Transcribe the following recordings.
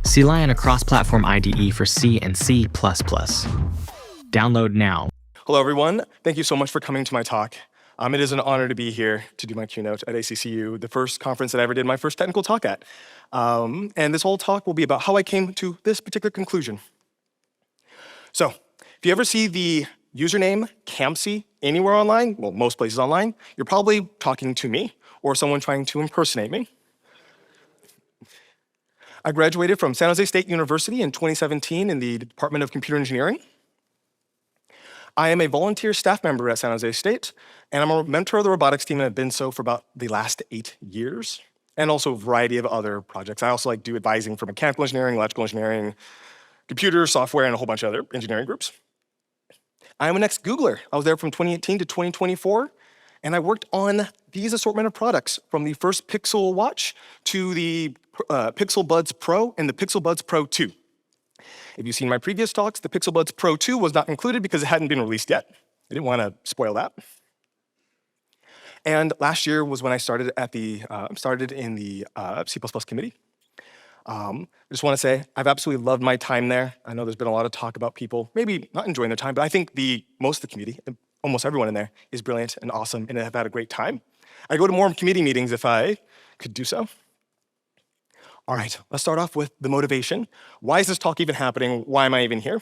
CLion, a cross-platform IDE for C and C++. Download now. Hello, everyone. Thank you so much for coming to my talk. It is an honor to be here to do my keynote at ACCU, the first conference that I ever did my first technical talk at. And this whole talk will be about how I came to this particular conclusion. So, if you ever see the username Campsy anywhere online, well, most places online, you're probably talking to me or someone trying to impersonate me. I graduated from San Jose State University in 2017 in the Department of Computer Engineering. I am a volunteer staff member at San Jose State, and I'm a mentor of the robotics team and have been so for about the last 8 years, and also a variety of other projects. I also do advising for mechanical engineering, electrical engineering, computer, software, and a whole bunch of other engineering groups. I am an ex-Googler. I was there from 2018 to 2024, and I worked on these assortment of products, from the first Pixel watch to the Pixel Buds Pro and the Pixel Buds Pro 2. If you've seen my previous talks, the Pixel Buds Pro 2 was not included because it hadn't been released yet. I didn't want to spoil that. And last year was when I started in the C++ committee. I just want to say I've absolutely loved my time there. I know there's been a lot of talk about people maybe not enjoying their time, but I think most of the committee, almost everyone in there, is brilliant and awesome and have had a great time. I go to more committee meetings if I could do so. All right, let's start off with the motivation. Why is this talk even happening? Why am I even here?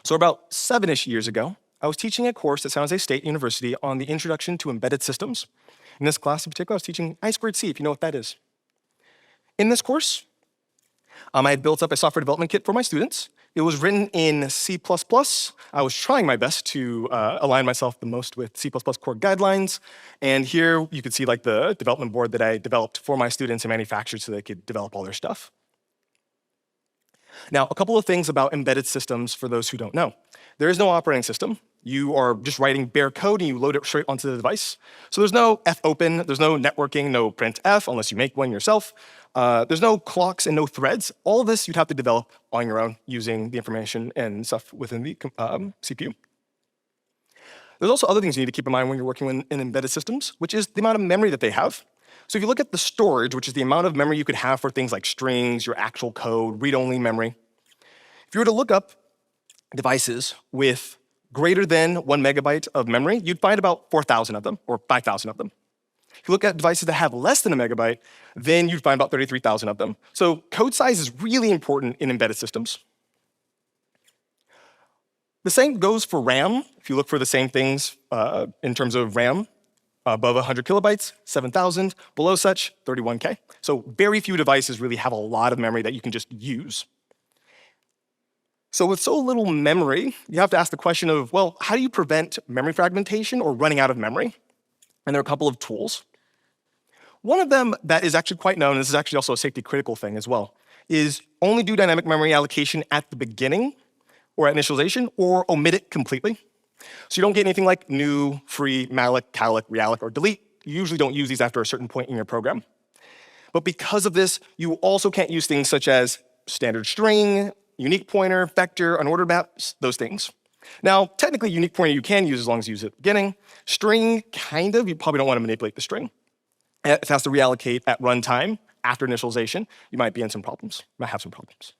So about 7-ish years ago, I was teaching a course at San Jose State University on the Introduction to Embedded Systems. In this class in particular, I was teaching I2C, if you know what that is. In this course, I had built up a software development kit for my students. It was written in C++. I was trying my best to align myself the most with C++ core guidelines. And here you can see the development board that I developed for my students and manufactured so they could develop all their stuff. Now, a couple of things about embedded systems for those who don't know. There is no operating system. You are just writing bare code and you load it straight onto the device. So there's no fopen, there's no networking, no printf, unless you make one yourself. There's no clocks and no threads. All of this you'd have to develop on your own using the information and stuff within the CPU. There's also other things you need to keep in mind when you're working in embedded systems, which is the amount of memory that they have. So if you look at the storage, which is the amount of memory you could have for things like strings, your actual code, read-only memory. If you were to look up devices with greater than 1 megabyte of memory, you'd find about 4,000 of them, or 5,000 of them. If you look at devices that have less than a megabyte, then you'd find about 33,000 of them. So code size is really important in embedded systems. The same goes for RAM. If you look for the same things in terms of RAM, above 100 kilobytes, 7,000, below such, 31K. So very few devices really have a lot of memory that you can just use. So with so little memory, you have to ask the question of, well, how do you prevent memory fragmentation or running out of memory? And there are a couple of tools. One of them that is actually quite known, and this is actually also a safety critical thing as well, is only do dynamic memory allocation at the beginning or at initialization, or omit it completely. So you don't get anything like new, free, malloc, calloc, realloc, or delete. You usually don't use these after a certain point in your program. But because of this, you also can't use things such as standard string, unique pointer, vector, unordered maps, those things. Now, technically, unique pointer you can use as long as you use it at the beginning. String, kind of, you probably don't want to manipulate the string. If it has to reallocate at runtime after initialization, you might be in some problems, might have some problems.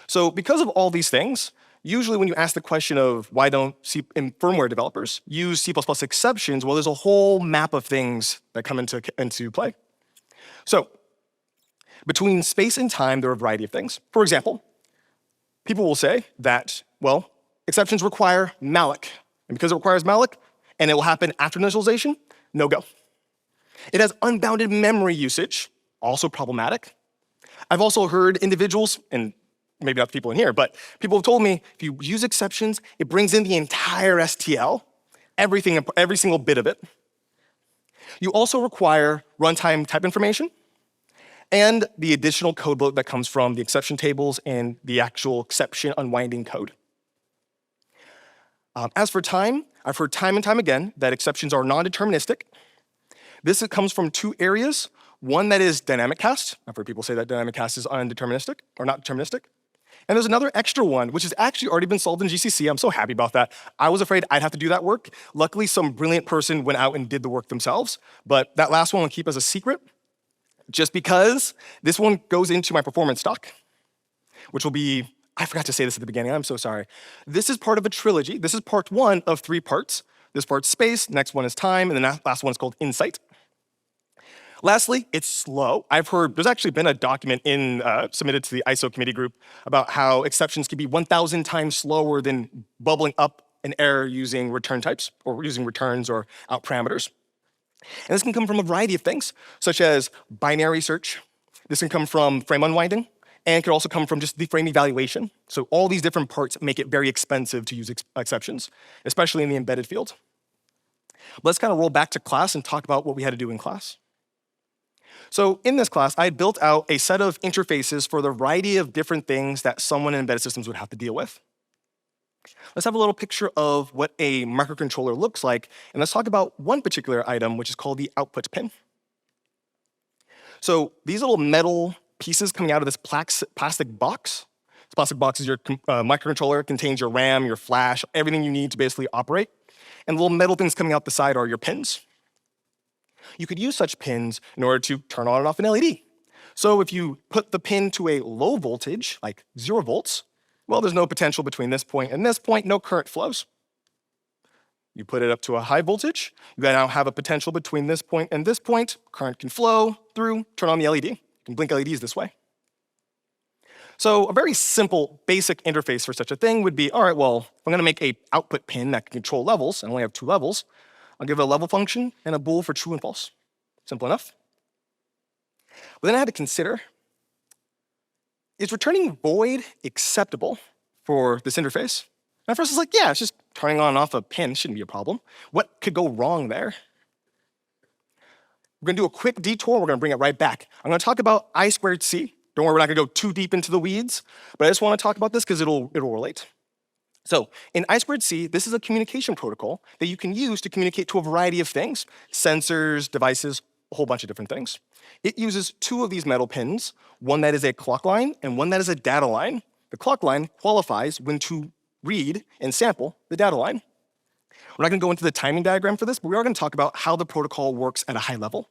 So because of all these things, usually when you ask the question of why don't firmware developers use C++ exceptions, well, there's a whole map of things that come into play. So between space and time, there are a variety of things. For example, people will say that, well, exceptions require malloc. And because it requires malloc, and it will happen after initialization, no go. It has unbounded memory usage, also problematic. I've also heard individuals, and maybe not the people in here, but people have told me if you use exceptions, it brings in the entire STL, everything, every single bit of it. You also require runtime type information and the additional code bloat that comes from the exception tables and the actual exception unwinding code. As for time, I've heard time and time again that exceptions are non-deterministic. This comes from 2 areas. One that is dynamic cast. I've heard people say that dynamic cast is undeterministic or not deterministic. And there's another extra one, which has actually already been solved in GCC. I'm so happy about that. I was afraid I'd have to do that work. Luckily, some brilliant person went out and did the work themselves. But that last one I'll keep as a secret. just because this one goes into my performance stock, which will be, I forgot to say this at the beginning, I'm so sorry. This is part of a trilogy. This is part 1 of 3 parts. This part's space, next one is time, and the last one is called insight. Lastly, it's slow. I've heard, there's actually been a document submitted to the ISO committee group about how exceptions can be 1,000 times slower than bubbling up an error using return types, or using returns or out parameters. And this can come from a variety of things, such as binary search. This can come from frame unwinding, and it could also come from just the frame evaluation. So all these different parts make it very expensive to use exceptions, especially in the embedded field. Let's kind of roll back to class and talk about what we had to do in class. So in this class, I built out a set of interfaces for the variety of different things that someone in embedded systems would have to deal with. Let's have a little picture of what a microcontroller looks like, and let's talk about one particular item, which is called the output pin. So these little metal pieces coming out of this plastic box. This plastic box is your microcontroller. It contains your RAM, your flash, everything you need to basically operate. And the little metal things coming out the side are your pins. You could use such pins in order to turn on and off an LED. So if you put the pin to a low voltage, like 0 volts, well, there's no potential between this point and this point, no current flows. You put it up to a high voltage, you now have a potential between this point and this point, current can flow through, turn on the LED. You can blink LEDs this way. So a very simple, basic interface for such a thing would be, all right, well, if I'm gonna make a output pin that can control levels, and I only have 2 levels, I'll give it a level function and a bool for true and false. Simple enough. But then I had to consider, is returning void acceptable for this interface? And at first I was like, yeah, it's just turning on and off a pin, shouldn't be a problem. What could go wrong there? We're gonna do a quick detour, we're gonna bring it right back. I'm gonna talk about I²C. Don't worry, we're not gonna go too deep into the weeds, but I just wanna talk about this because it'll relate. So in I²C, this is a communication protocol that you can use to communicate to a variety of things, sensors, devices, a whole bunch of different things. It uses 2 of these metal pins, one that is a clock line and one that is a data line. The clock line qualifies when to read and sample the data line. We're not gonna go into the timing diagram for this, but we are gonna talk about how the protocol works at a high level.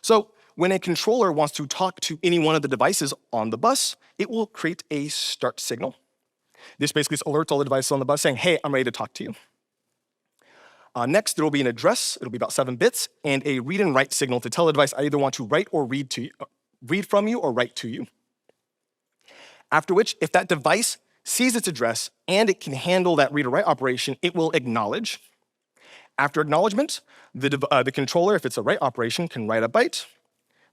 So when a controller wants to talk to any one of the devices on the bus, it will create a start signal. This basically alerts all the devices on the bus saying, hey, I'm ready to talk to you. Next, there will be an address, it'll be about 7 bits, and a read and write signal to tell the device I either want to write or read from you or write to you. After which, if that device sees its address and it can handle that read or write operation, it will acknowledge. After acknowledgement, the controller, if it's a write operation, can write a byte,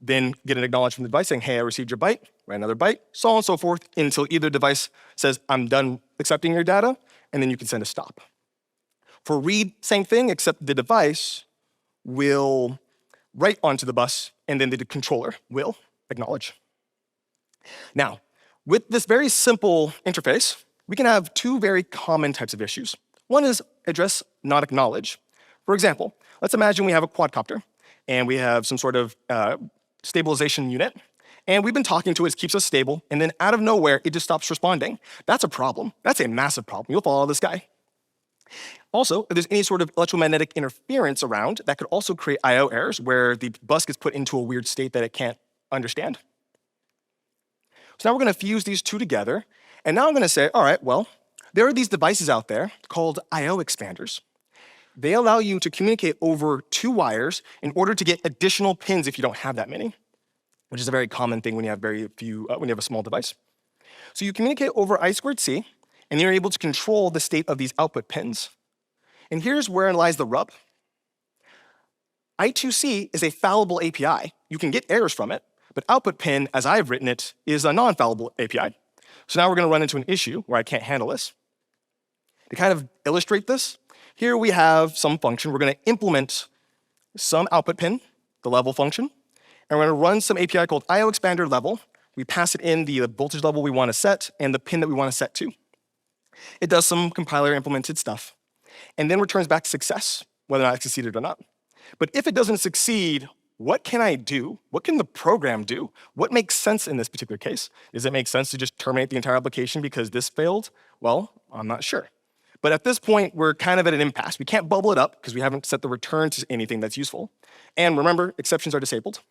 then get an acknowledgement from the device saying, hey, I received your byte, write another byte, so on and so forth, until either device says, I'm done accepting your data, and then you can send a stop. For read, same thing, except the device will write onto the bus, and then the controller will acknowledge. Now, with this very simple interface, we can have 2 very common types of issues. One is address, not acknowledge. For example, let's imagine we have a quadcopter, and we have some sort of stabilization unit, and we've been talking to it, it keeps us stable, and then out of nowhere, it just stops responding. That's a problem. That's a massive problem. You'll follow this guy. Also, if there's any sort of electromagnetic interference around, that could also create I/O errors where the bus gets put into a weird state that it can't understand. So now we're gonna fuse these 2 together, and now I'm gonna say, all right, well, there are these devices out there called I/O expanders. They allow you to communicate over 2 wires in order to get additional pins if you don't have that many, which is a very common thing when you have when you have a small device. So you communicate over I²C, and you're able to control the state of these output pins. And here's where lies the rub. I2C is a fallible API. You can get errors from it, but output pin, as I've written it, is a non-fallible API. So now we're gonna run into an issue where I can't handle this. To kind of illustrate this, here we have some function. We're gonna implement some output pin, the level function, and we're gonna run some API called IO expander level. We pass it in the voltage level we wanna set and the pin that we wanna set to. It does some compiler implemented stuff, and then returns back success, whether or not it succeeded or not. But if it doesn't succeed, what can I do? What can the program do? What makes sense in this particular case? Does it make sense to just terminate the entire application because this failed? Well, I'm not sure. But at this point, we're kind of at an impasse. We can't bubble it up because we haven't set the return to anything that's useful. And remember, exceptions are disabled.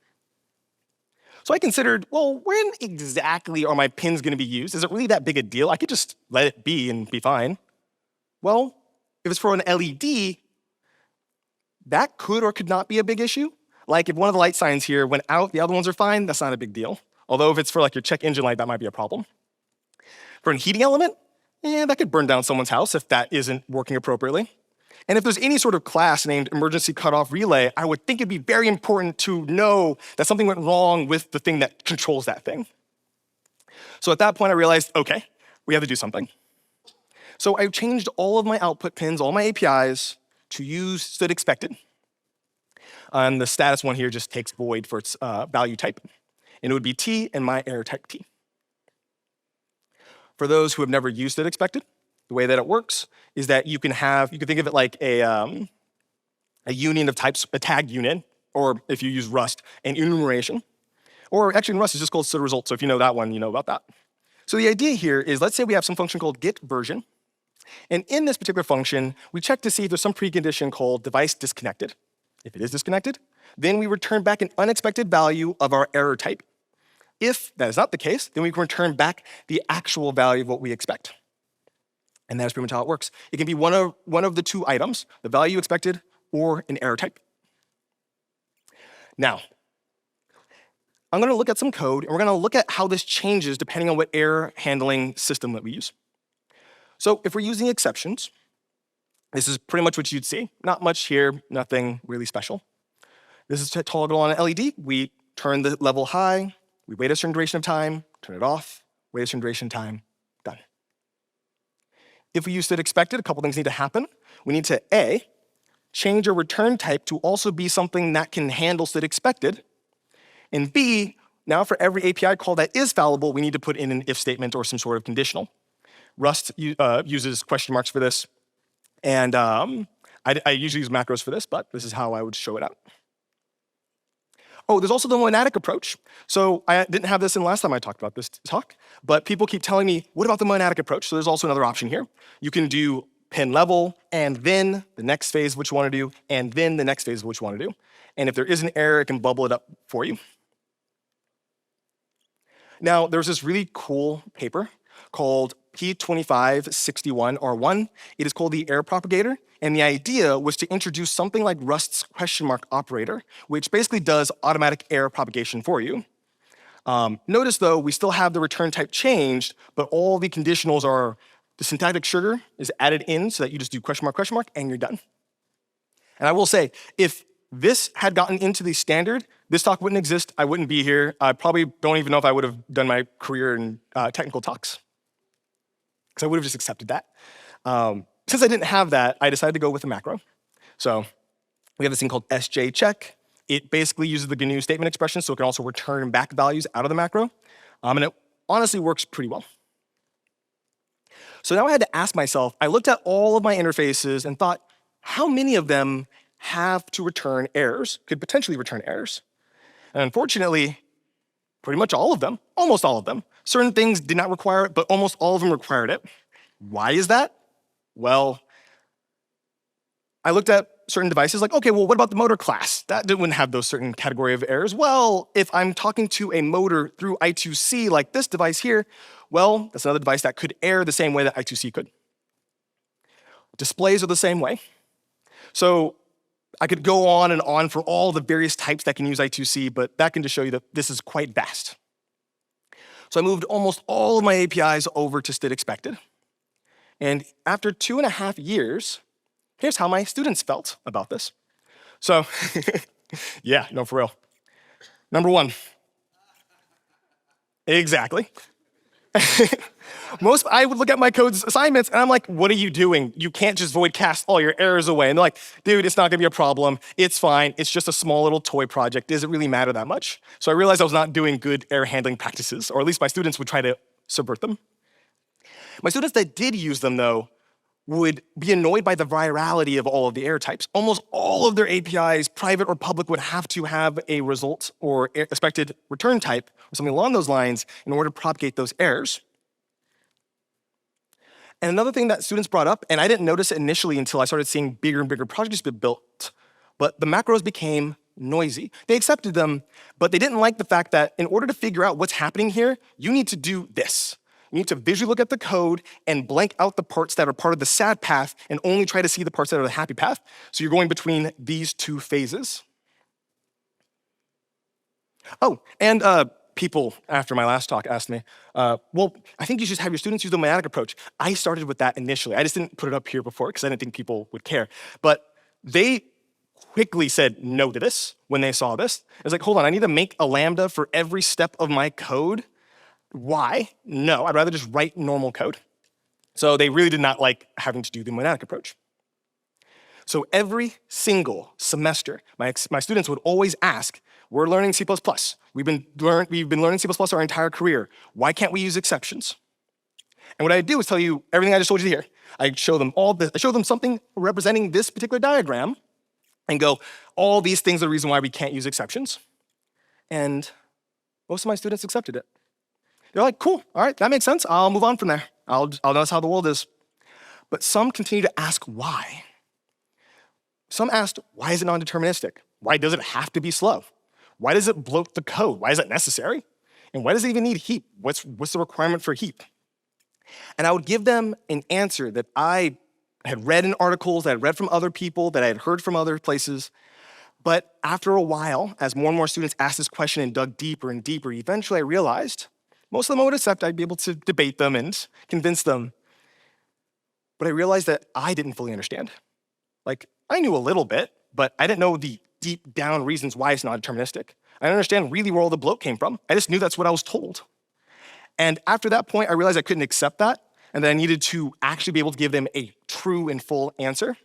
So I considered, well, when exactly are my pins going to be used? Is it really that big a deal? I could just let it be and be fine. Well, if it's for an LED, that could or could not be a big issue. Like if one of the light signs here went out, the other ones are fine, that's not a big deal. Although if it's for like your check engine light, that might be a problem. For a heating element, that could burn down someone's house if that isn't working appropriately. And if there's any sort of class named emergency cutoff relay, I would think it'd be very important to know that something went wrong with the thing that controls that thing. So at that point, I realized, okay, we have to do something. So I changed all of my output pins, all my APIs, to use stood expected. And the status one here just takes void for its value type. And it would be T and my error type T. For those who have never used stood expected, the way that it works is that you can think of it like a union of types, a tag unit, or if you use Rust, an enumeration. Or actually in Rust, it's just called stood result. So if you know that one, you know about that. So the idea here is, let's say we have some function called get version. And in this particular function, we check to see if there's some precondition called device disconnected. If it is disconnected, then we return back an unexpected value of our error type. If that is not the case, then we can return back the actual value of what we expect. And that's pretty much how it works. It can be one of the two items, the value expected or an error type. Now, I'm going to look at some code, and we're going to look at how this changes depending on what error handling system that we use. So if we're using exceptions, this is pretty much what you'd see. Not much here, nothing really special. This is to toggle on an LED. We turn the level high, we wait a certain duration of time, turn it off, wait a certain duration of time, done. If we use stood expected, a couple things need to happen. We need to A, change our return type to also be something that can handle stood expected. And B, now for every API call that is fallible, we need to put in an if statement or some sort of conditional. Rust uses question marks for this. And I usually use macros for this, but this is how I would show it out. Oh, there's also the monadic approach. So I didn't have this in last time I talked about this talk, but people keep telling me, what about the monadic approach? So there's also another option here. You can do pin level, and then the next phase of what you want to do, and then the next phase of what you want to do. And if there is an error, it can bubble it up for you. Now, there's this really cool paper called P2561R1. It is called the error propagator, and the idea was to introduce something like Rust's question mark operator, which basically does automatic error propagation for you. Notice, though, we still have the return type changed, but all the conditionals are, the syntactic sugar is added in so that you just do question mark, and you're done. And I will say, if this had gotten into the standard, this talk wouldn't exist, I wouldn't be here. I probably don't even know if I would have done my career in technical talks, because I would have just accepted that. Since I didn't have that, I decided to go with a macro. So we have this thing called sjcheck. It basically uses the GNU statement expression, so it can also return back values out of the macro. And it honestly works pretty well. So now I had to ask myself, I looked at all of my interfaces and thought, how many of them have to return errors, could potentially return errors? And unfortunately, pretty much all of them, almost all of them. Certain things did not require it, but almost all of them required it. Why is that? Well, I looked at certain devices like, okay, well, what about the motor class? That wouldn't have those certain category of errors. Well, if I'm talking to a motor through I2C like this device here, well, that's another device that could err the same way that I2C could. Displays are the same way. So I could go on and on for all the various types that can use I2C, but that can just show you that this is quite vast. So I moved almost all of my APIs over to stood expected. And after 2.5 years, here's how my students felt about this. So yeah, no, for real. Number one, exactly. I would look at my code's assignments and I'm like, what are you doing? You can't just void cast all your errors away. And they're like, dude, it's not gonna be a problem. It's fine. It's just a small little toy project. Does it really matter that much? So I realized I was not doing good error handling practices, or at least my students would try to subvert them. My students that did use them, though, would be annoyed by the virality of all of the error types. Almost all of their APIs, private or public, would have to have a result or expected return type or something along those lines in order to propagate those errors. And another thing that students brought up, and I didn't notice it initially until I started seeing bigger and bigger projects be built, but the macros became noisy. They accepted them, but they didn't like the fact that in order to figure out what's happening here, you need to do this. You need to visually look at the code and blank out the parts that are part of the sad path and only try to see the parts that are the happy path. So you're going between these two phases. Oh, and people after my last talk asked me, well, I think you should have your students use the monadic approach. I started with that initially. I just didn't put it up here before because I didn't think people would care. But they quickly said no to this when they saw this. It was like, hold on, I need to make a lambda for every step of my code. Why? No, I'd rather just write normal code. So they really did not like having to do the monadic approach. So every single semester, my students would always ask, we're learning C++. We've been learning C++ our entire career. Why can't we use exceptions? And what I do is tell you everything I just told you here. I show them all this. I show them something representing this particular diagram and go, all these things are the reason why we can't use exceptions. And most of my students accepted it. They're like, cool, all right, that makes sense. I'll move on from there. I'll notice how the world is. But some continue to ask why. Some asked, why is it non-deterministic? Why does it have to be slow? Why does it bloat the code? Why is it necessary? And why does it even need heap? What's the requirement for heap? And I would give them an answer that I had read in articles, that I had read from other people, that I had heard from other places. But after a while, as more and more students asked this question and dug deeper and deeper, eventually I realized most of them would accept. I'd be able to debate them and convince them. But I realized that I didn't fully understand. Like, I knew a little bit, but I didn't know the deep down reasons why it's not deterministic. I didn't understand really where all the bloat came from. I just knew that's what I was told. And after that point, I realized I couldn't accept that, and that I needed to actually be able to give them a true and full answer.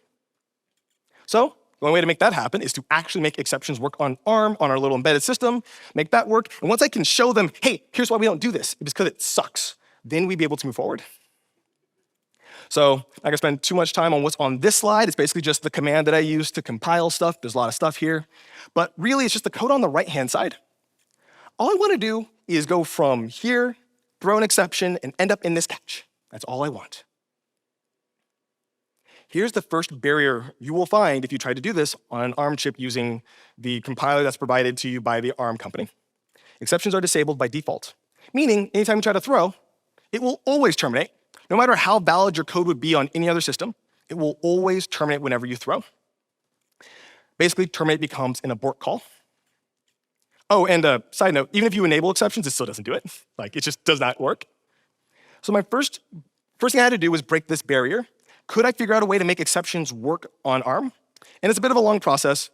So the only way to make that happen is to actually make exceptions work on ARM, on our little embedded system, make that work. And once I can show them, hey, here's why we don't do this, it's because it sucks, then we'd be able to move forward. So I'm not gonna spend too much time on what's on this slide. It's basically just the command that I use to compile stuff. There's a lot of stuff here. But really, it's just the code on the right-hand side. All I wanna do is go from here, throw an exception, and end up in this catch. That's all I want. Here's the first barrier you will find if you try to do this on an ARM chip using the compiler that's provided to you by the ARM company. Exceptions are disabled by default, meaning anytime you try to throw, it will always terminate. No matter how valid your code would be on any other system, it will always terminate whenever you throw. Basically, terminate becomes an abort call. Oh, and a side note, even if you enable exceptions, it still doesn't do it. Like, it just does not work. So my first thing I had to do was break this barrier. Could I figure out a way to make exceptions work on ARM? And it's a bit of a long process.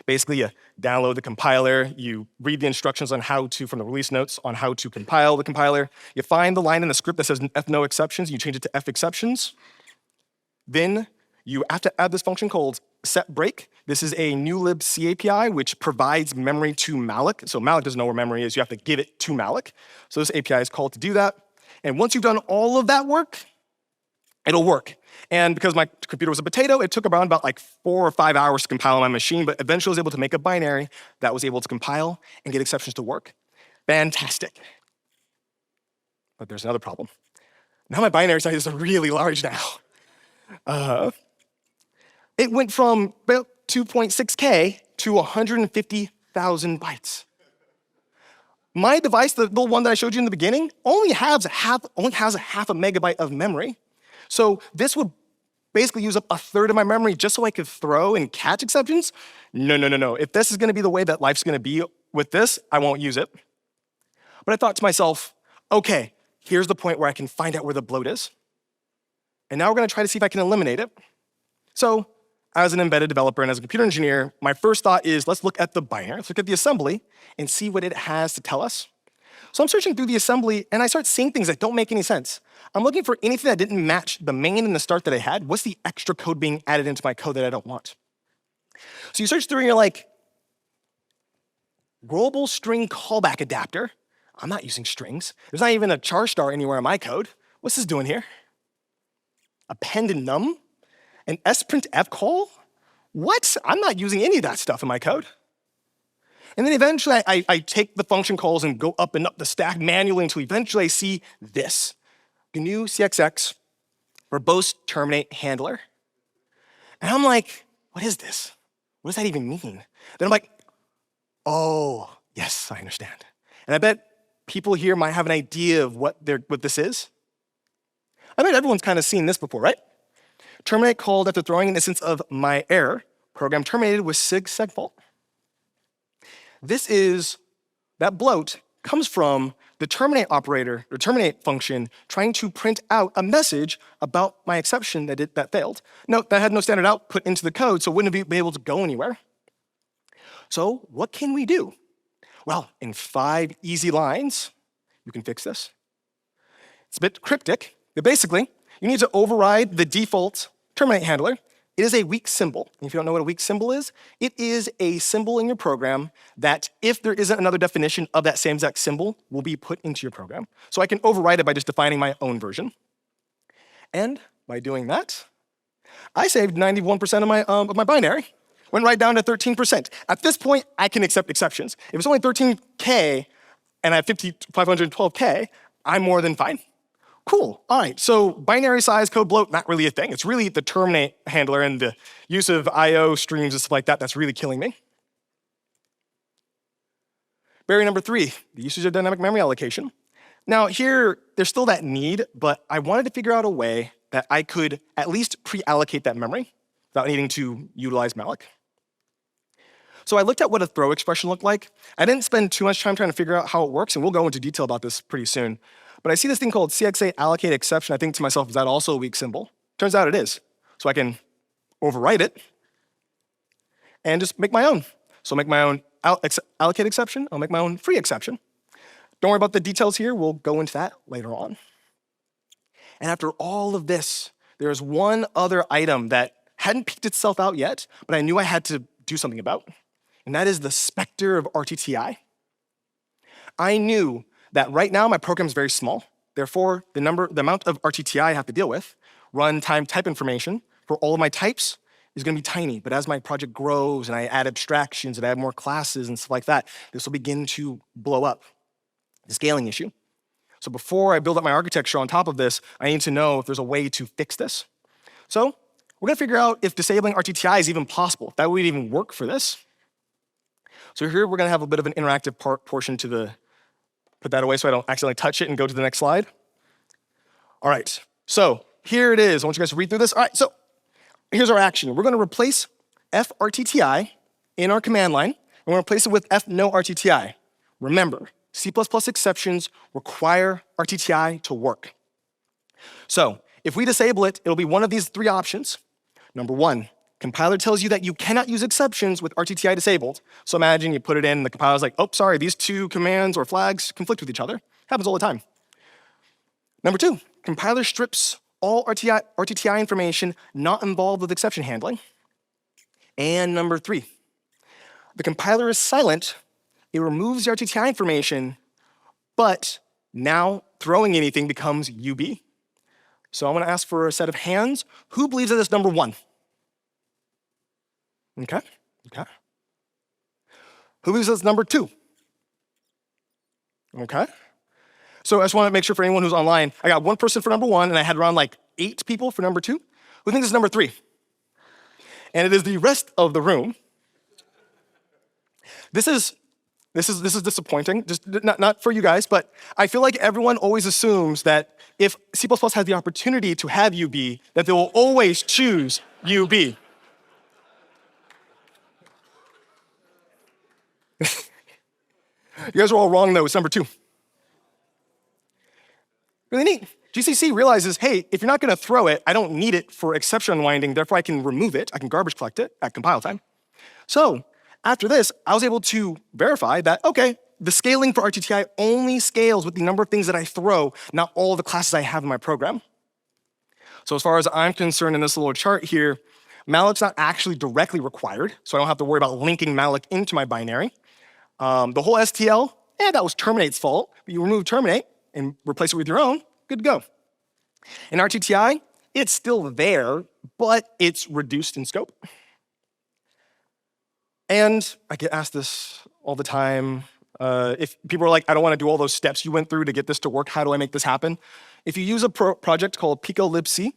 Basically, you download the compiler, you read the instructions on how to, from the release notes, on how to compile the compiler. You find the line in the script that says F no exceptions, you change it to F exceptions. Then you have to add this function called set break. This is a new libc API, which provides memory to malloc. So malloc doesn't know where memory is, you have to give it to malloc. So this API is called to do that. And once you've done all of that work, it'll work. And because my computer was a potato, it took around about like 4 or 5 hours to compile on my machine, but eventually I was able to make a binary that was able to compile and get exceptions to work. Fantastic. But there's another problem. Now my binary size is really large now. It went from about 2.6K to 150,000 bytes. My device, the one that I showed you in the beginning, only has a half a megabyte of memory. So this would basically use up a third of my memory just so I could throw and catch exceptions? No. If this is gonna be the way that life's gonna be with this, I won't use it. But I thought to myself, okay, here's the point where I can find out where the bloat is. And now we're gonna try to see if I can eliminate it. So as an embedded developer and as a computer engineer, my first thought is let's look at the binary, let's look at the assembly and see what it has to tell us. So I'm searching through the assembly and I start seeing things that don't make any sense. I'm looking for anything that didn't match the main and the start that I had. What's the extra code being added into my code that I don't want? So you search through and you're like, global string callback adapter. I'm not using strings. There's not even a char star anywhere in my code. What's this doing here? Append and num? An sprintf call? What? I'm not using any of that stuff in my code. And then eventually I take the function calls and go up and up the stack manually until eventually I see this. GNU CXX verbose terminate handler. And I'm like, what is this? What does that even mean? Then I'm like, oh, yes, I understand. And I bet people here might have an idea of what this is. I bet everyone's kind of seen this before, right? Terminate called after throwing an instance of my error, program terminated with sig_fault. That bloat comes from the terminate operator, the terminate function, trying to print out a message about my exception that failed. Note, that had no standard output into the code, so it wouldn't be able to go anywhere. So what can we do? Well, in 5 easy lines, you can fix this. It's a bit cryptic, but basically, you need to override the default terminate handler. It is a weak symbol. And if you don't know what a weak symbol is, it is a symbol in your program that, if there isn't another definition of that same exact symbol, will be put into your program. So I can override it by just defining my own version. And by doing that, I saved 91% of my binary. Went right down to 13%. At this point, I can accept exceptions. If it's only 13K and I have 512K, I'm more than fine. Cool, all right, so binary size code bloat, not really a thing. It's really the terminate handler and the use of IO streams and stuff like that that's really killing me. Barrier number 3, the usage of dynamic memory allocation. Now here, there's still that need, but I wanted to figure out a way that I could at least pre-allocate that memory without needing to utilize malloc. So I looked at what a throw expression looked like. I didn't spend too much time trying to figure out how it works, and we'll go into detail about this pretty soon. But I see this thing called CXA allocate exception. I think to myself, is that also a weak symbol? Turns out it is. So I can overwrite it and just make my own. So I'll make my own allocate exception. I'll make my own free exception. Don't worry about the details here. We'll go into that later on. And after all of this, there's one other item that hadn't peeked itself out yet, but I knew I had to do something about. And that is the specter of RTTI. I knew that right now my program is very small. Therefore, the amount of RTTI I have to deal with, runtime type information for all of my types, is going to be tiny. But as my project grows and I add abstractions and I add more classes and stuff like that, this will begin to blow up. The scaling issue. So before I build up my architecture on top of this, I need to know if there's a way to fix this. So we're going to figure out if disabling RTTI is even possible, if that would even work for this. So here we're going to have a bit of an interactive portion to put that away so I don't accidentally touch it and go to the next slide. All right, so here it is. I want you guys to read through this. All right, so here's our action. We're going to replace FRTTI in our command line, and we're going to replace it with FNoRTTI. Remember, C++ exceptions require RTTI to work. So if we disable it, it'll be one of these 3 options. Number 1, compiler tells you that you cannot use exceptions with RTTI disabled. So imagine you put it in, and the compiler's like, oh, sorry, these 2 commands or flags conflict with each other. Happens all the time. Number 2, compiler strips all RTTI information not involved with exception handling. And number 3, the compiler is silent. It removes the RTTI information, but now throwing anything becomes UB. So I'm going to ask for a set of hands. Who believes that it's number 1? Okay. Who believes it's number 2? Okay. So I just want to make sure for anyone who's online, I got 1 person for number 1, and I had around like 8 people for number 2. Who thinks it's number 3? And it is the rest of the room. This is disappointing, just not for you guys, but I feel like everyone always assumes that if C++ has the opportunity to have UB, that they will always choose UB. You guys are all wrong, though. It's number 2. Really neat. GCC realizes, hey, if you're not going to throw it, I don't need it for exception unwinding, therefore I can remove it. I can garbage collect it at compile time. So after this, I was able to verify that, okay, the scaling for RTTI only scales with the number of things that I throw, not all the classes I have in my program. So as far as I'm concerned in this little chart here, malloc's not actually directly required, so I don't have to worry about linking malloc into my binary. The whole STL, that was terminate's fault, but you remove terminate and replace it with your own, good to go. In RTTI, it's still there, but it's reduced in scope. And I get asked this all the time. If people are like, I don't want to do all those steps you went through to get this to work, how do I make this happen? If you use a project called picolibc,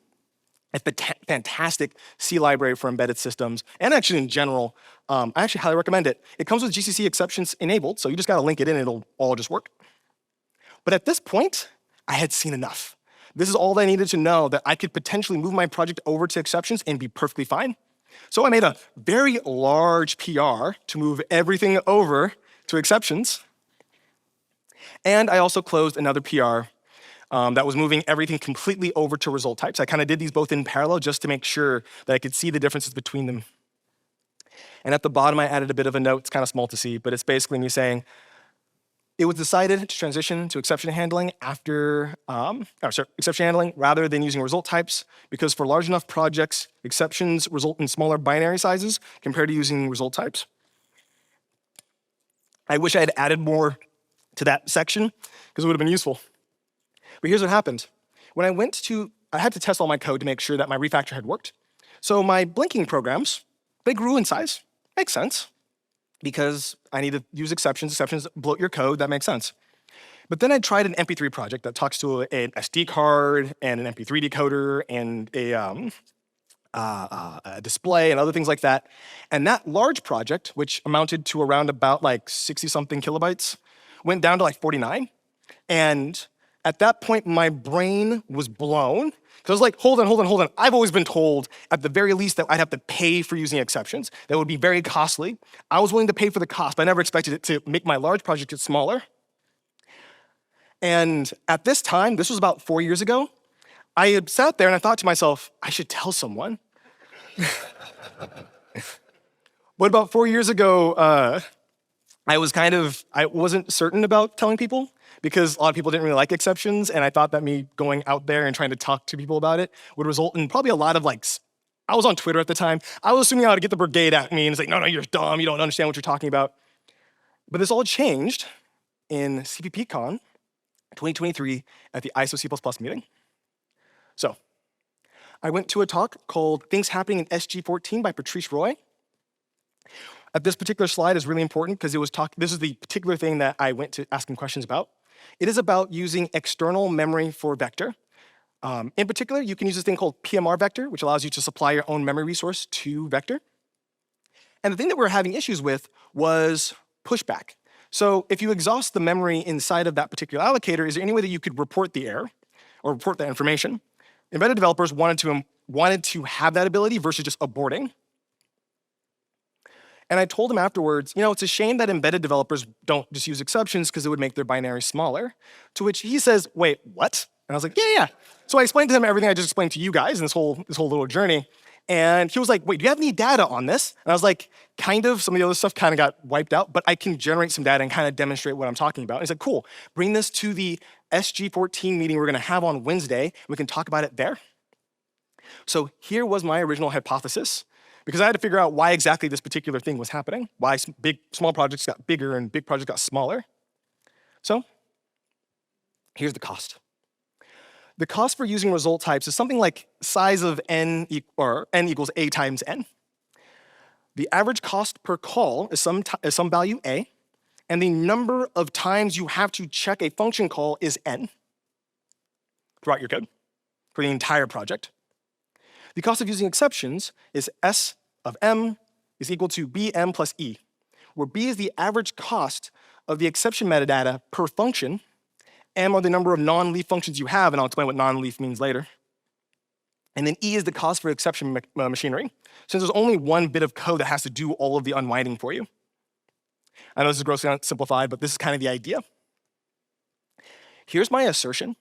It's a fantastic C library for embedded systems, and actually in general, I actually highly recommend it. It comes with GCC exceptions enabled, so you just gotta link it in and it'll all just work. But at this point, I had seen enough. This is all I needed to know that I could potentially move my project over to exceptions and be perfectly fine. So I made a very large PR to move everything over to exceptions. And I also closed another PR that was moving everything completely over to result types. I kind of did these both in parallel just to make sure that I could see the differences between them. And at the bottom, I added a bit of a note. It's kind of small to see, but it's basically me saying, it was decided to transition to exception handling exception handling rather than using result types, because for large enough projects, exceptions result in smaller binary sizes compared to using result types. I wish I had added more to that section because it would have been useful. But here's what happened. When I had to test all my code to make sure that my refactor had worked. So my blinking programs, they grew in size. Makes sense, because I need to use exceptions. Exceptions bloat your code, that makes sense. But then I tried an MP3 project that talks to an SD card and an MP3 decoder and a display and other things like that. And that large project, which amounted to around about like 60-something kilobytes, went down to like 49. And at that point, my brain was blown. Because I was like, hold on. I've always been told, at the very least, that I'd have to pay for using exceptions. That would be very costly. I was willing to pay for the cost, but I never expected it to make my large project get smaller. And at this time, this was about 4 years ago, I had sat there and I thought to myself, I should tell someone. But about 4 years ago, I wasn't certain about telling people, because a lot of people didn't really like exceptions, and I thought that me going out there and trying to talk to people about it would result in probably a lot of I was on Twitter at the time, I was assuming how to get the brigade at me, and it's like, no, you're dumb, you don't understand what you're talking about. But this all changed in CPPCon 2023 at the ISO C++ meeting. So I went to a talk called Things Happening in SG14 by Patrice Roy. At this particular slide is really important because this is the particular thing that I went to asking questions about. It is about using external memory for vector. In particular, you can use this thing called PMR vector, which allows you to supply your own memory resource to vector. And the thing that we were having issues with was pushback. So if you exhaust the memory inside of that particular allocator, is there any way that you could report the error or report that information? Embedded developers wanted to have that ability versus just aborting. And I told him afterwards, it's a shame that embedded developers don't just use exceptions because it would make their binary smaller. To which he says, wait, what? And I was like, yeah. So I explained to him everything I just explained to you guys in this whole little journey. And he was like, wait, do you have any data on this? And I was like, kind of. Some of the other stuff kind of got wiped out, but I can generate some data and kind of demonstrate what I'm talking about. And he's like, cool, bring this to the SG14 meeting we're gonna have on Wednesday. We can talk about it there. So here was my original hypothesis, because I had to figure out why exactly this particular thing was happening, why small projects got bigger and big projects got smaller. So here's the cost. The cost for using result types is something like size of n equals a times n. The average cost per call is some value a, and the number of times you have to check a function call is n throughout your code for the entire project. The cost of using exceptions is S of m is equal to bm plus e, where b is the average cost of the exception metadata per function, m are the number of non-leaf functions you have, and I'll explain what non-leaf means later. And then e is the cost for exception machinery, since there's only one bit of code that has to do all of the unwinding for you. I know this is grossly simplified, but this is kind of the idea. Here's my assertion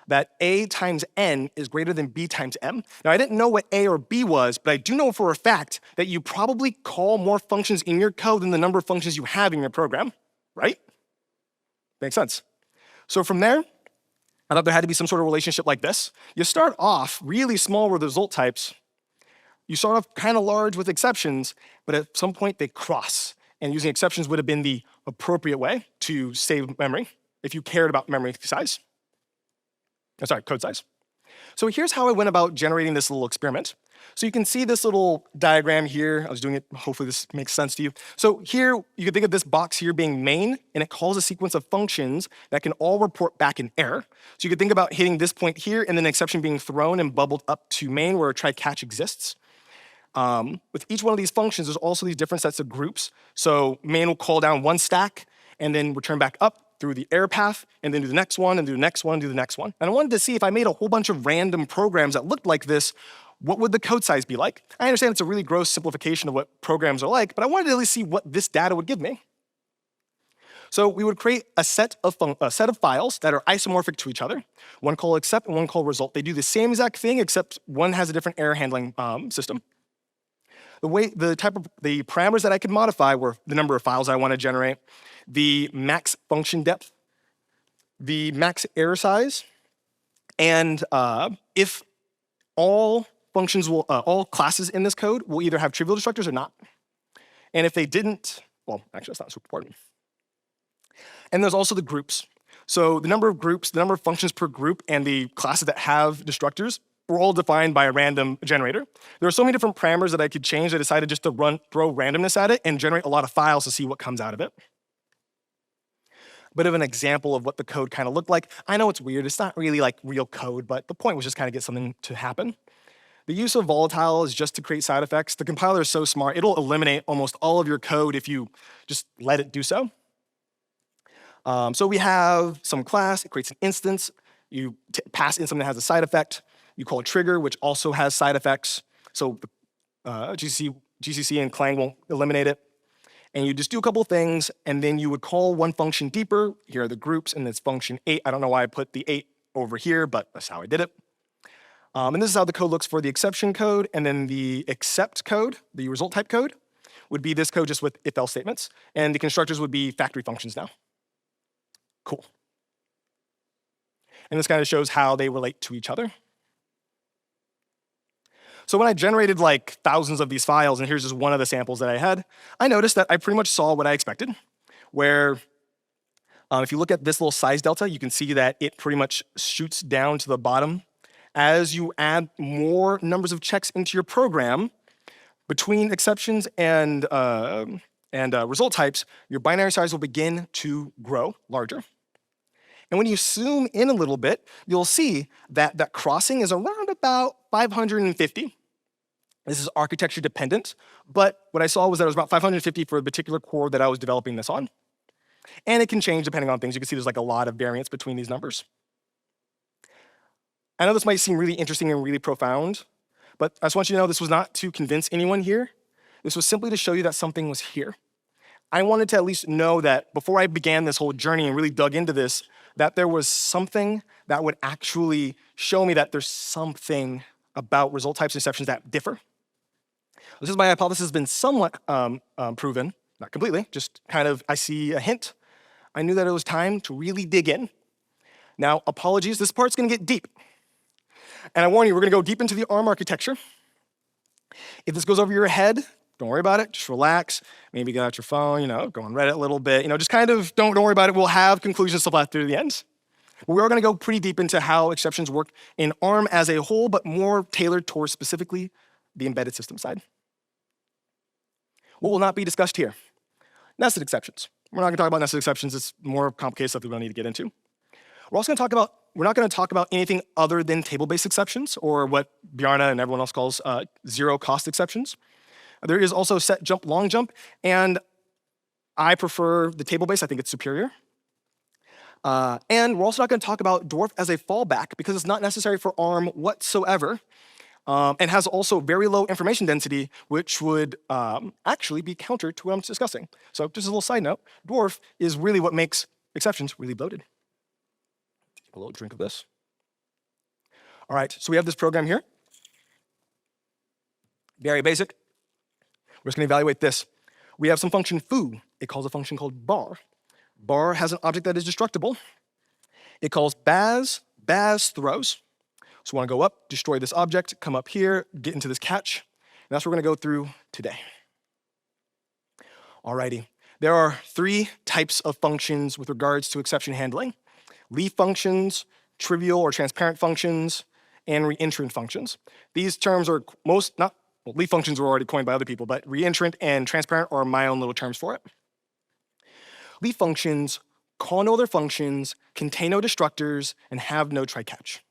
that a times n is greater than b times m. Now, I didn't know what a or b was, but I do know for a fact that you probably call more functions in your code than the number of functions you have in your program, right? Makes sense. So from there, I thought there had to be some sort of relationship like this. You start off really small with result types. You start off kind of large with exceptions, but at some point they cross. And using exceptions would have been the appropriate way to save memory if you cared about memory size. Code size. So here's how I went about generating this little experiment. So you can see this little diagram here. I was doing it, hopefully this makes sense to you. So here, you can think of this box here being main, and it calls a sequence of functions that can all report back an error. So you could think about hitting this point here, and then an exception being thrown and bubbled up to main where a try-catch exists. With each one of these functions, there's also these different sets of groups. So main will call down one stack, and then return back up through the error path, and then do the next one, and do the next one, and do the next one. And I wanted to see if I made a whole bunch of random programs that looked like this, what would the code size be like? I understand it's a really gross simplification of what programs are like, but I wanted to at least see what this data would give me. So we would create a set of files that are isomorphic to each other. One called accept and one called result. They do the same exact thing, except one has a different error handling system. The parameters that I could modify were the number of files I want to generate, the max function depth, the max error size, and if all classes in this code will either have trivial destructors or not. And if they didn't, well, actually, that's not super important. And there's also the groups. So the number of groups, the number of functions per group, and the classes that have destructors were all defined by a random generator. There are so many different parameters that I could change. I decided just to throw randomness at it and generate a lot of files to see what comes out of it. Bit of an example of what the code kind of looked like. I know it's weird. It's not really like real code, but the point was just kind of get something to happen. The use of volatile is just to create side effects. The compiler is so smart, it'll eliminate almost all of your code if you just let it do so. So we have some class, it creates an instance. You pass in something that has a side effect. You call a trigger, which also has side effects. So GCC and Clang won't eliminate it. And you just do a couple of things, and then you would call one function deeper. Here are the groups, and it's function 8. I don't know why I put the 8 over here, but that's how I did it. And this is how the code looks for the exception code, and then the accept code, the result type code, would be this code just with if-else statements, and the constructors would be factory functions now. Cool. And this kind of shows how they relate to each other. So when I generated like thousands of these files, and here's just one of the samples that I had, I noticed that I pretty much saw what I expected, where if you look at this little size delta, you can see that it pretty much shoots down to the bottom. As you add more numbers of checks into your program, between exceptions and result types, your binary size will begin to grow larger. And when you zoom in a little bit, you'll see that that crossing is around about 550. This is architecture dependent, but what I saw was that it was about 550 for a particular core that I was developing this on. And it can change depending on things. You can see there's like a lot of variance between these numbers. I know this might seem really interesting and really profound, but I just want you to know this was not to convince anyone here. This was simply to show you that something was here. I wanted to at least know that before I began this whole journey and really dug into this, that there was something that would actually show me that there's something about result types and exceptions that differ. This is my hypothesis has been somewhat proven, not completely, just kind of I see a hint. I knew that it was time to really dig in. Now, apologies, this part's gonna get deep. And I warn you, we're gonna go deep into the ARM architecture. If this goes over your head, don't worry about it, just relax. Maybe get out your phone, go on Reddit a little bit, just kind of don't worry about it. We'll have conclusions stuff after the end. But we are gonna go pretty deep into how exceptions work in ARM as a whole, but more tailored towards specifically the embedded system side. What will not be discussed here? Nested exceptions. We're not gonna talk about nested exceptions. It's more complicated stuff that we don't need to get into. We're not gonna talk about anything other than table-based exceptions, or what Bjarne and everyone else calls zero-cost exceptions. There is also set jump, long jump, and I prefer the table-based. I think it's superior. And we're also not gonna talk about dwarf as a fallback because it's not necessary for ARM whatsoever, and has also very low information density, which would actually be counter to what I'm discussing. So just a little side note, dwarf is really what makes exceptions really bloated. Take a little drink of this. All right, so we have this program here. Very basic. We're just gonna evaluate this. We have some function foo. It calls a function called bar. Bar has an object that is destructible. It calls baz throws. So we wanna go up, destroy this object, come up here, get into this catch. And that's what we're gonna go through today. Alrighty, there are 3 types of functions with regards to exception handling. Leaf functions, trivial or transparent functions, and reentrant functions. These terms are leaf functions were already coined by other people, but reentrant and transparent are my own little terms for it. Leaf functions call no other functions, contain no destructors, and have no try-catch.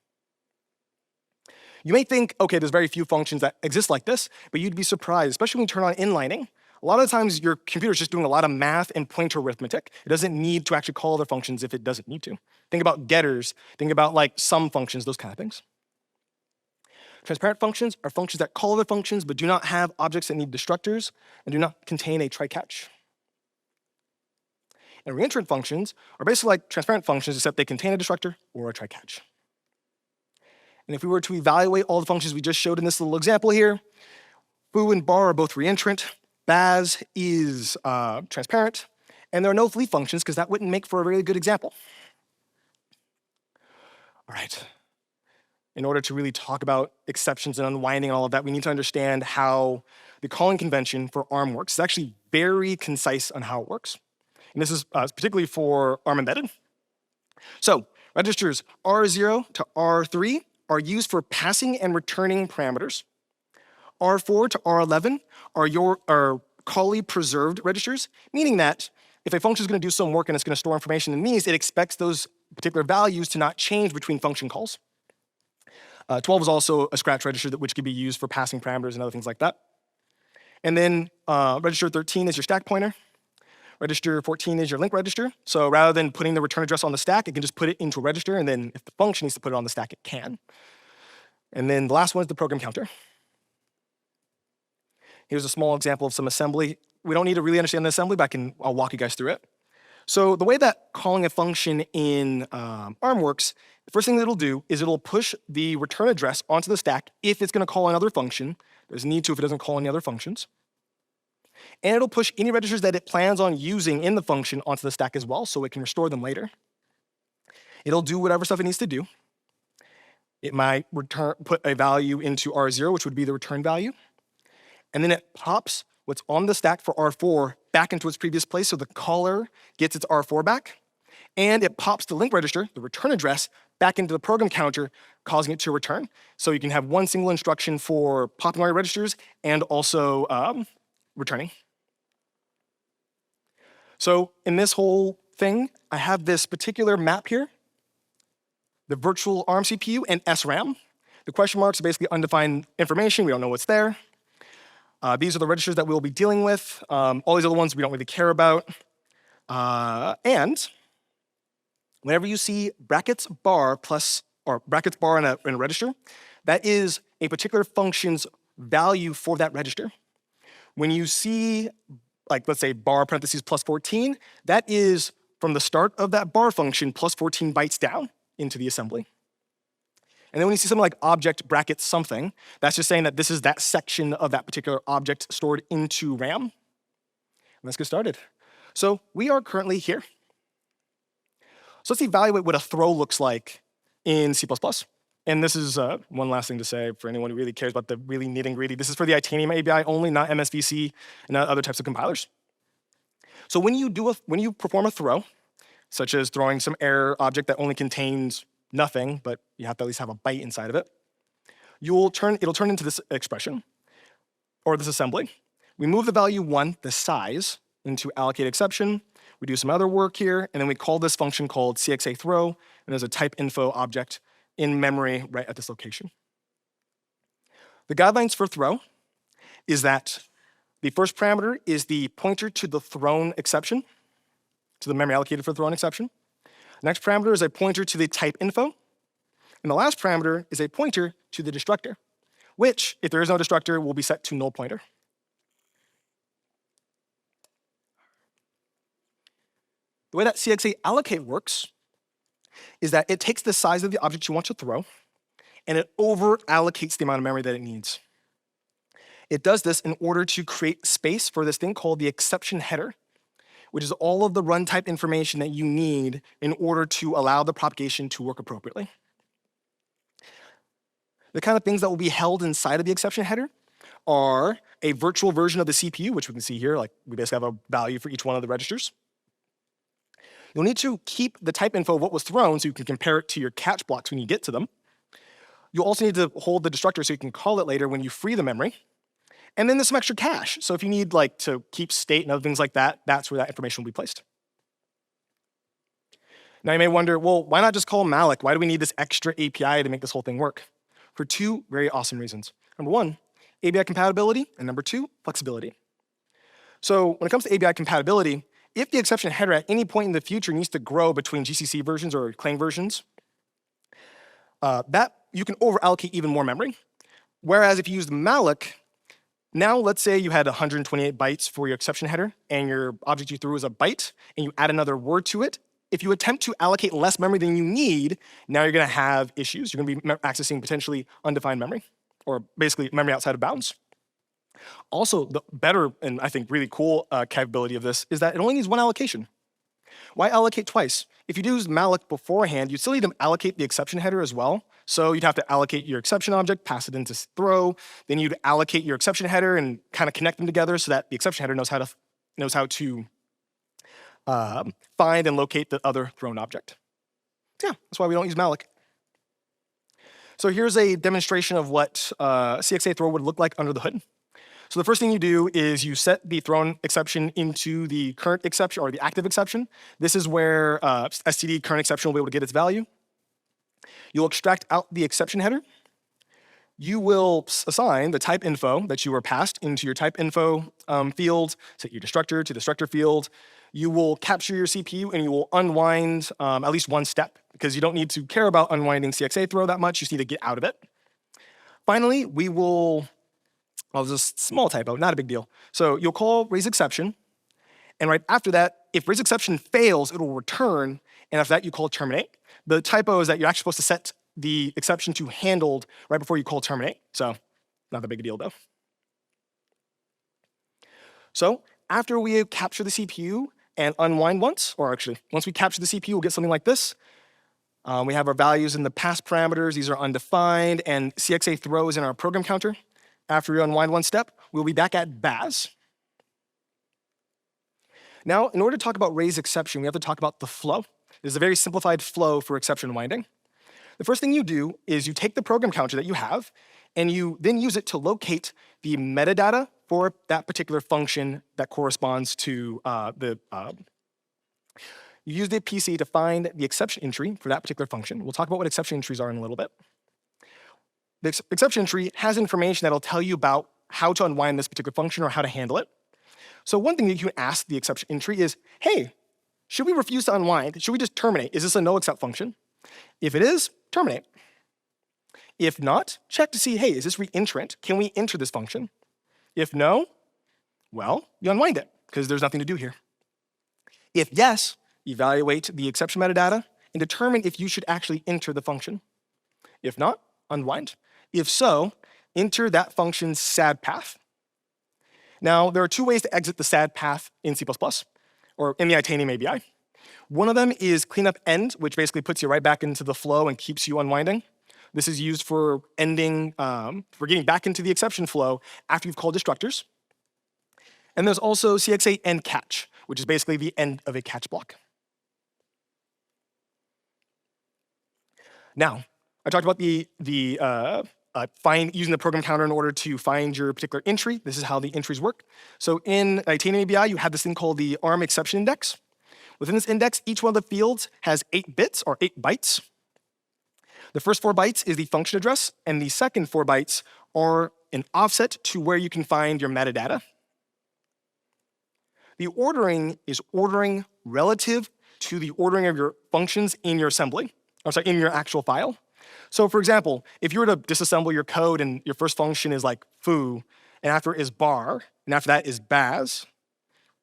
You may think, okay, there's very few functions that exist like this, but you'd be surprised, especially when you turn on inlining. A lot of the times your computer's just doing a lot of math and pointer arithmetic. It doesn't need to actually call other functions if it doesn't need to. Think about getters, think about like sum functions, those kind of things. Transparent functions are functions that call other functions but do not have objects that need destructors and do not contain a try-catch. And reentrant functions are basically like transparent functions except they contain a destructor or a try-catch. And if we were to evaluate all the functions we just showed in this little example here, foo and bar are both reentrant, baz is transparent, and there are no leaf functions because that wouldn't make for a really good example. All right. In order to really talk about exceptions and unwinding and all of that, we need to understand how the calling convention for ARM works. It's actually very concise on how it works. And this is particularly for ARM embedded. So registers R0 to R3 are used for passing and returning parameters. R4 to R11 are callee preserved registers, meaning that if a function is going to do some work and it's going to store information in these, it expects those particular values to not change between function calls. 12 is also a scratch register which can be used for passing parameters and other things like that. And then register 13 is your stack pointer. Register 14 is your link register. So rather than putting the return address on the stack, it can just put it into a register, and then if the function needs to put it on the stack, it can. And then the last one is the program counter. Here's a small example of some assembly. We don't need to really understand the assembly, but I'll walk you guys through it. So the way that calling a function in ARM works, the first thing that it'll do is it'll push the return address onto the stack if it's going to call another function. There's a need to if it doesn't call any other functions. And it'll push any registers that it plans on using in the function onto the stack as well, so it can restore them later. It'll do whatever stuff it needs to do. It might put a value into R0, which would be the return value. And then it pops what's on the stack for R4 back into its previous place, so the caller gets its R4 back. And it pops the link register, the return address, back into the program counter, causing it to return. So you can have one single instruction for popping all your registers and also returning. So in this whole thing, I have this particular map here, the virtual ARM CPU and SRAM. The question marks are basically undefined information. We don't know what's there. These are the registers that we'll be dealing with. All these other ones we don't really care about. And whenever you see brackets bar plus, or brackets bar in a register, that is a particular function's value for that register. When you see, like, let's say bar parentheses plus 14, that is from the start of that bar function plus 14 bytes down into the assembly. And then when you see something like object bracket something, that's just saying that this is that section of that particular object stored into RAM. Let's get started. So we are currently here. So let's evaluate what a throw looks like in C++. And this is one last thing to say for anyone who really cares about the really nitty-gritty. This is for the Itanium ABI only, not MSVC and other types of compilers. So when you perform a throw, such as throwing some error object that only contains nothing, but you have to at least have a byte inside of it, it'll turn into this expression, or this assembly. We move the value 1, the size, into allocate exception. We do some other work here, and then we call this function called cxa throw, and there's a type info object in memory right at this location. The guidelines for throw is that the first parameter is the pointer to the thrown exception, to the memory allocated for thrown exception. The next parameter is a pointer to the type info. And the last parameter is a pointer to the destructor, which, if there is no destructor, will be set to null pointer. The way that cxa allocate works is that it takes the size of the object you want to throw, and it over-allocates the amount of memory that it needs. It does this in order to create space for this thing called the exception header, which is all of the run type information that you need in order to allow the propagation to work appropriately. The kind of things that will be held inside of the exception header are a virtual version of the CPU, which we can see here, like we basically have a value for each one of the registers. You'll need to keep the type info of what was thrown so you can compare it to your catch blocks when you get to them. You'll also need to hold the destructor so you can call it later when you free the memory. And then there's some extra cache. So if you need like to keep state and other things like that, that's where that information will be placed. Now you may wonder, well, why not just call malloc? Why do we need this extra API to make this whole thing work? For two very awesome reasons. Number one, ABI compatibility, and number two, flexibility. So when it comes to ABI compatibility, if the exception header at any point in the future needs to grow between GCC versions or Clang versions, that you can over-allocate even more memory. Whereas if you use malloc, now let's say you had 128 bytes for your exception header, and your object you threw is a byte, and you add another word to it. If you attempt to allocate less memory than you need, now you're going to have issues. You're going to be accessing potentially undefined memory, or basically memory outside of bounds. Also, the better and I think really cool capability of this is that it only needs one allocation. Why allocate twice? If you use malloc beforehand, you still need to allocate the exception header as well. So you'd have to allocate your exception object, pass it into throw, then you'd allocate your exception header and kind of connect them together so that the exception header knows how to find and locate the other thrown object. Yeah, that's why we don't use malloc. So here's a demonstration of what CXA throw would look like under the hood. So the first thing you do is you set the thrown exception into the current exception or the active exception. This is where std current exception will be able to get its value. You'll extract out the exception header. You will assign the type info that you were passed into your type info field, set your destructor to the destructor field. You will capture your CPU and you will unwind at least one step because you don't need to care about unwinding CXA throw that much. You just need to get out of it. Finally, we will, well, there's a small typo, not a big deal. So you'll call raise exception. And right after that, if raise exception fails, it will return. And after that, you call terminate. The typo is that you're actually supposed to set the exception to handled right before you call terminate. So not a big deal though. So after we capture the CPU and unwind once, or actually once we capture the CPU, we'll get something like this. We have our values in the pass parameters. These are undefined, and CXA throw is in our program counter. After we unwind one step, we'll be back at BAS. Now, in order to talk about raise exception, we have to talk about the flow. There's a very simplified flow for exception winding. The first thing you do is you take the program counter that you have, and you then use it to locate the metadata for that particular function that corresponds to you use the PC to find the exception entry for that particular function. We'll talk about what exception entries are in a little bit. The exception entry has information that'll tell you about how to unwind this particular function or how to handle it. So one thing that you can ask the exception entry is, hey, should we refuse to unwind? Should we just terminate? Is this a no except function? If it is, terminate. If not, check to see, hey, is this reentrant? Can we enter this function? If no, well, you unwind it because there's nothing to do here. If yes, evaluate the exception metadata and determine if you should actually enter the function. If not, unwind. If so, enter that function's SAD path. Now, there are two ways to exit the SAD path in C++, or in the Itanium ABI. One of them is cleanup end, which basically puts you right back into the flow and keeps you unwinding. This is used for ending, for getting back into the exception flow after you've called destructors. And there's also CXA end catch, which is basically the end of a catch block. Now, I talked about using the program counter in order to find your particular entry. This is how the entries work. So in Itanium ABI, you have this thing called the ARM exception index. Within this index, each one of the fields has 8 bits or 8 bytes. The first 4 bytes is the function address, and the second 4 bytes are an offset to where you can find your metadata. The ordering is ordering relative to the ordering of your functions in your assembly, in your actual file. So for example, if you were to disassemble your code and your first function is like foo, and after is bar, and after that is baz,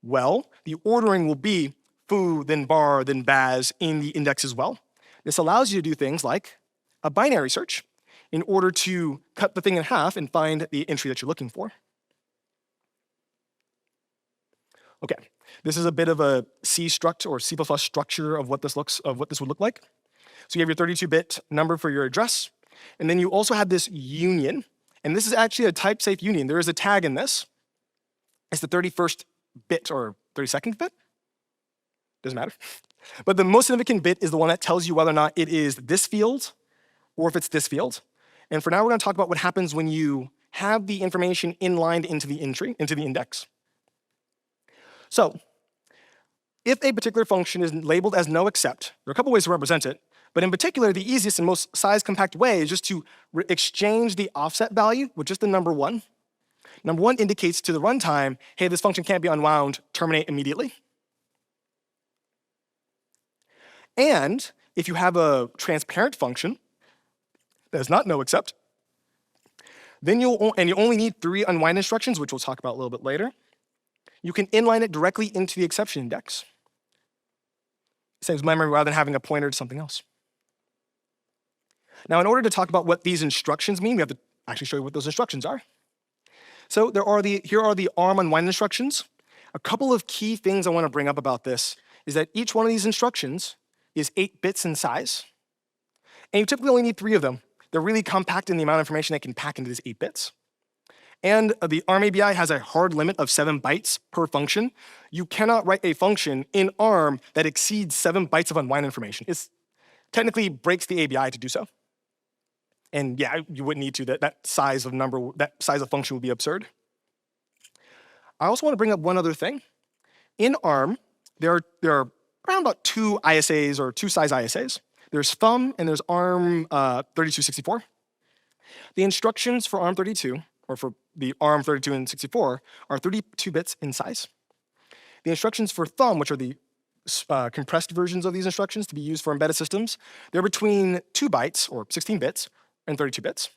well, the ordering will be foo, then bar, then baz in the index as well. This allows you to do things like a binary search in order to cut the thing in half and find the entry that you're looking for. Okay, this is a bit of a C struct or C++ structure of what this would look like. So you have your 32-bit number for your address, and then you also have this union, and this is actually a type-safe union. There is a tag in this. It's the 31st bit or 32nd bit. Doesn't matter. But the most significant bit is the one that tells you whether or not it is this field or if it's this field. And for now, we're going to talk about what happens when you have the information inlined into the index. So if a particular function is labeled as no except, there are a couple ways to represent it, but in particular, the easiest and most size-compact way is just to exchange the offset value with just the number 1. Number 1 indicates to the runtime, hey, this function can't be unwound, terminate immediately. And if you have a transparent function that is not no except, then you only need 3 unwind instructions, which we'll talk about a little bit later. You can inline it directly into the exception index. It saves memory rather than having a pointer to something else. Now, in order to talk about what these instructions mean, we have to actually show you what those instructions are. So here are the ARM unwind instructions. A couple of key things I want to bring up about this is that each one of these instructions is 8 bits in size. And you typically only need 3 of them. They're really compact in the amount of information they can pack into these 8 bits. And the ARM ABI has a hard limit of 7 bytes per function. You cannot write a function in ARM that exceeds 7 bytes of unwind information. It technically breaks the ABI to do so. And yeah, you wouldn't need to. That size of function would be absurd. I also want to bring up one other thing. In ARM, there are around about 2 ISAs or 2 size ISAs. There's thumb and there's ARM 3264. The instructions for ARM 32, or for the ARM 32 and 64, are 32 bits in size. The instructions for thumb, which are the compressed versions of these instructions to be used for embedded systems, they're between 2 bytes, or 16 bits, and 32 bits.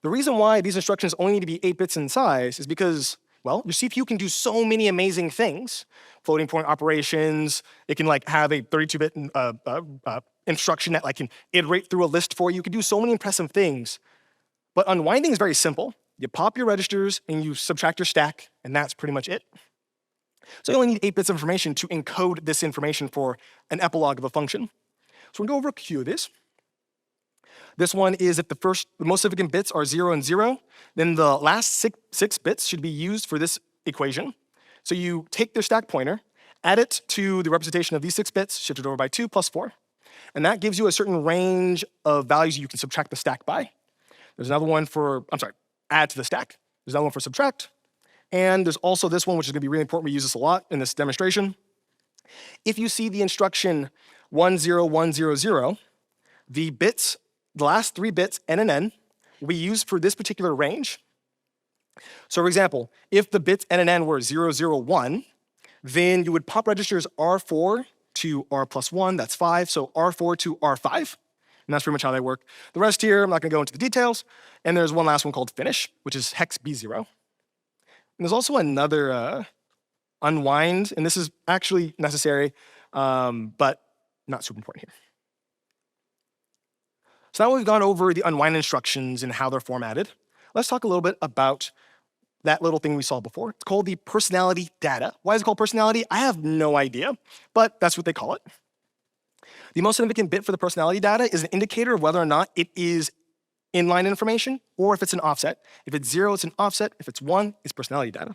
The reason why these instructions only need to be 8 bits in size is because, well, your CPU can do so many amazing things. Floating point operations, it can have a 32-bit instruction that can iterate through a list for you. You can do so many impressive things. But unwinding is very simple. You pop your registers and you subtract your stack, and that's pretty much it. So you only need 8 bits of information to encode this information for an epilogue of a function. So we're going to go over a few of these. This one is if the most significant bits are 0 and 0, then the last six bits should be used for this equation. So you take their stack pointer, add it to the representation of these 6 bits, shift it over by 2 plus 4. And that gives you a certain range of values you can subtract the stack by. There's another one for, add to the stack. There's another one for subtract. And there's also this one, which is going to be really important. We use this a lot in this demonstration. If you see the instruction 10100, the last 3 bits, n and n, will be used for this particular range. So for example, if the bits n and n were 001, then you would pop registers R4 to R plus 1, that's 5, so R4 to R5. And that's pretty much how they work. The rest here, I'm not going to go into the details. And there's one last one called finish, which is hex B0. And there's also another unwind, and this is actually necessary, but not super important here. So now we've gone over the unwind instructions and how they're formatted. Let's talk a little bit about that little thing we saw before. It's called the personality data. Why is it called personality? I have no idea, but that's what they call it. The most significant bit for the personality data is an indicator of whether or not it is inline information or if it's an offset. If it's 0, it's an offset. If it's 1, it's personality data.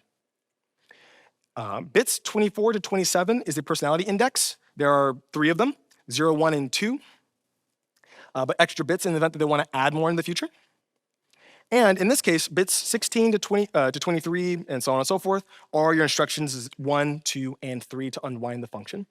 Bits 24 to 27 is the personality index. There are 3 of them, 0, 1, and 2. But extra bits in the event that they want to add more in the future. And in this case, bits 16 to 23, and so on and so forth, are your instructions is 1, 2, and 3 to unwind the function.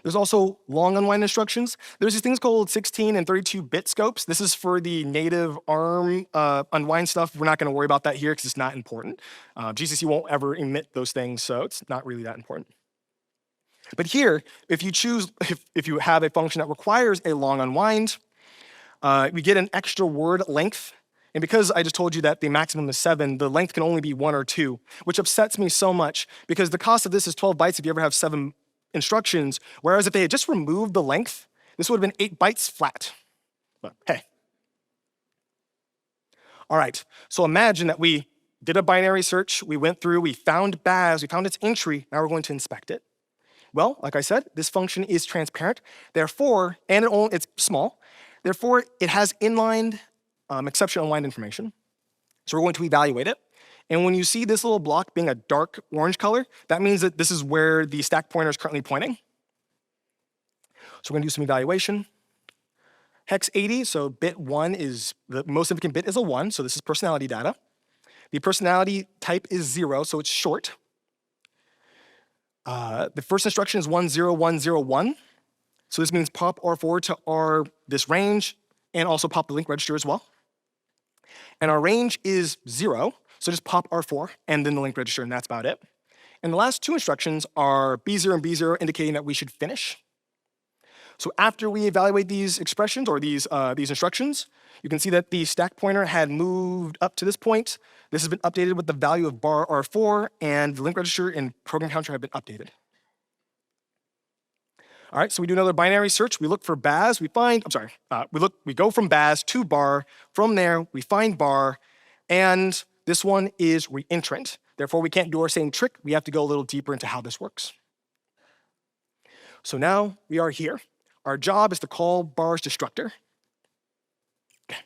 There's also long unwind instructions. There's these things called 16 and 32-bit scopes. This is for the native ARM unwind stuff. We're not going to worry about that here because it's not important. GCC won't ever emit those things, so it's not really that important. But here, if you have a function that requires a long unwind, we get an extra word length. And because I just told you that the maximum is 7, the length can only be 1 or 2, which upsets me so much because the cost of this is 12 bytes if you ever have 7 instructions, whereas if they had just removed the length, this would have been 8 bytes flat. But hey. All right, so imagine that we did a binary search, we went through, we found BAS, we found its entry, now we're going to inspect it. Well, like I said, this function is transparent, therefore, and it's small, therefore it has inline exception unwind information. So we're going to evaluate it. And when you see this little block being a dark orange color, that means that this is where the stack pointer is currently pointing. So we're going to do some evaluation. Hex 80, so bit 1 is, the most significant bit is a 1, so this is personality data. The personality type is 0, so it's short. The first instruction is 10101. So this means pop R4 to this range, and also pop the link register as well. And our range is 0, so just pop R4 and then the link register, and that's about it. And the last two instructions are B0 and B0, indicating that we should finish. So after we evaluate these expressions or these instructions, you can see that the stack pointer had moved up to this point. This has been updated with the value of bar R4, and the link register and program counter have been updated. All right, so we do another binary search. We look for BAS. We find, we go from BAS to bar. From there, we find bar, and this one is reentrant. Therefore, we can't do our same trick. We have to go a little deeper into how this works. So now we are here. Our job is to call bar's destructor. Okay.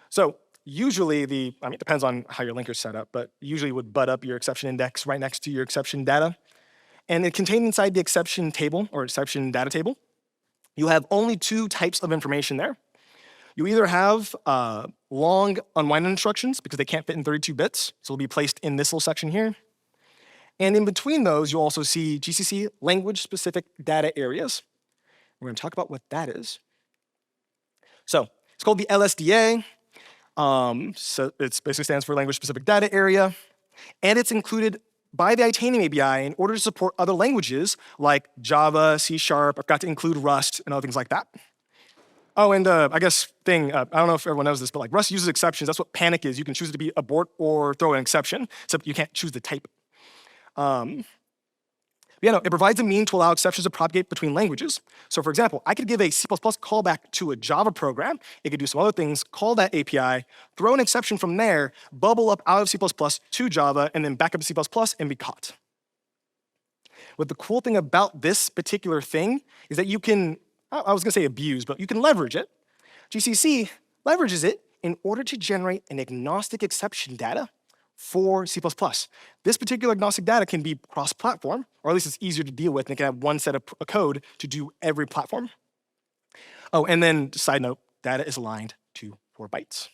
So usually it depends on how your linker's set up, but usually would butt up your exception index right next to your exception data. And it contained inside the exception table or exception data table, you have only two types of information there. You either have long unwinding instructions because they can't fit in 32 bits, so they'll be placed in this little section here. And in between those, you'll also see GCC language-specific data areas. We're going to talk about what that is. So it's called the LSDA. So it basically stands for language-specific data area, and it's included by the Itanium API in order to support other languages like Java, C#. I've got to include Rust and other things like that. Oh, and I guess I don't know if everyone knows this, but like Rust uses exceptions. That's what panic is. You can choose it to be abort or throw an exception, except you can't choose the type. It provides a mean to allow exceptions to propagate between languages. So for example, I could give a C++ callback to a Java program. It could do some other things, call that API, throw an exception from there, bubble up out of C++ to Java, and then back up to C++ and be caught. What the cool thing about this particular thing is that you can, I was gonna say abuse, but you can leverage it. GCC leverages it in order to generate an agnostic exception data for C++. This particular agnostic data can be cross-platform, or at least it's easier to deal with, and it can have one set of code to do every platform. Oh, and then side note, data is aligned to 4 bytes.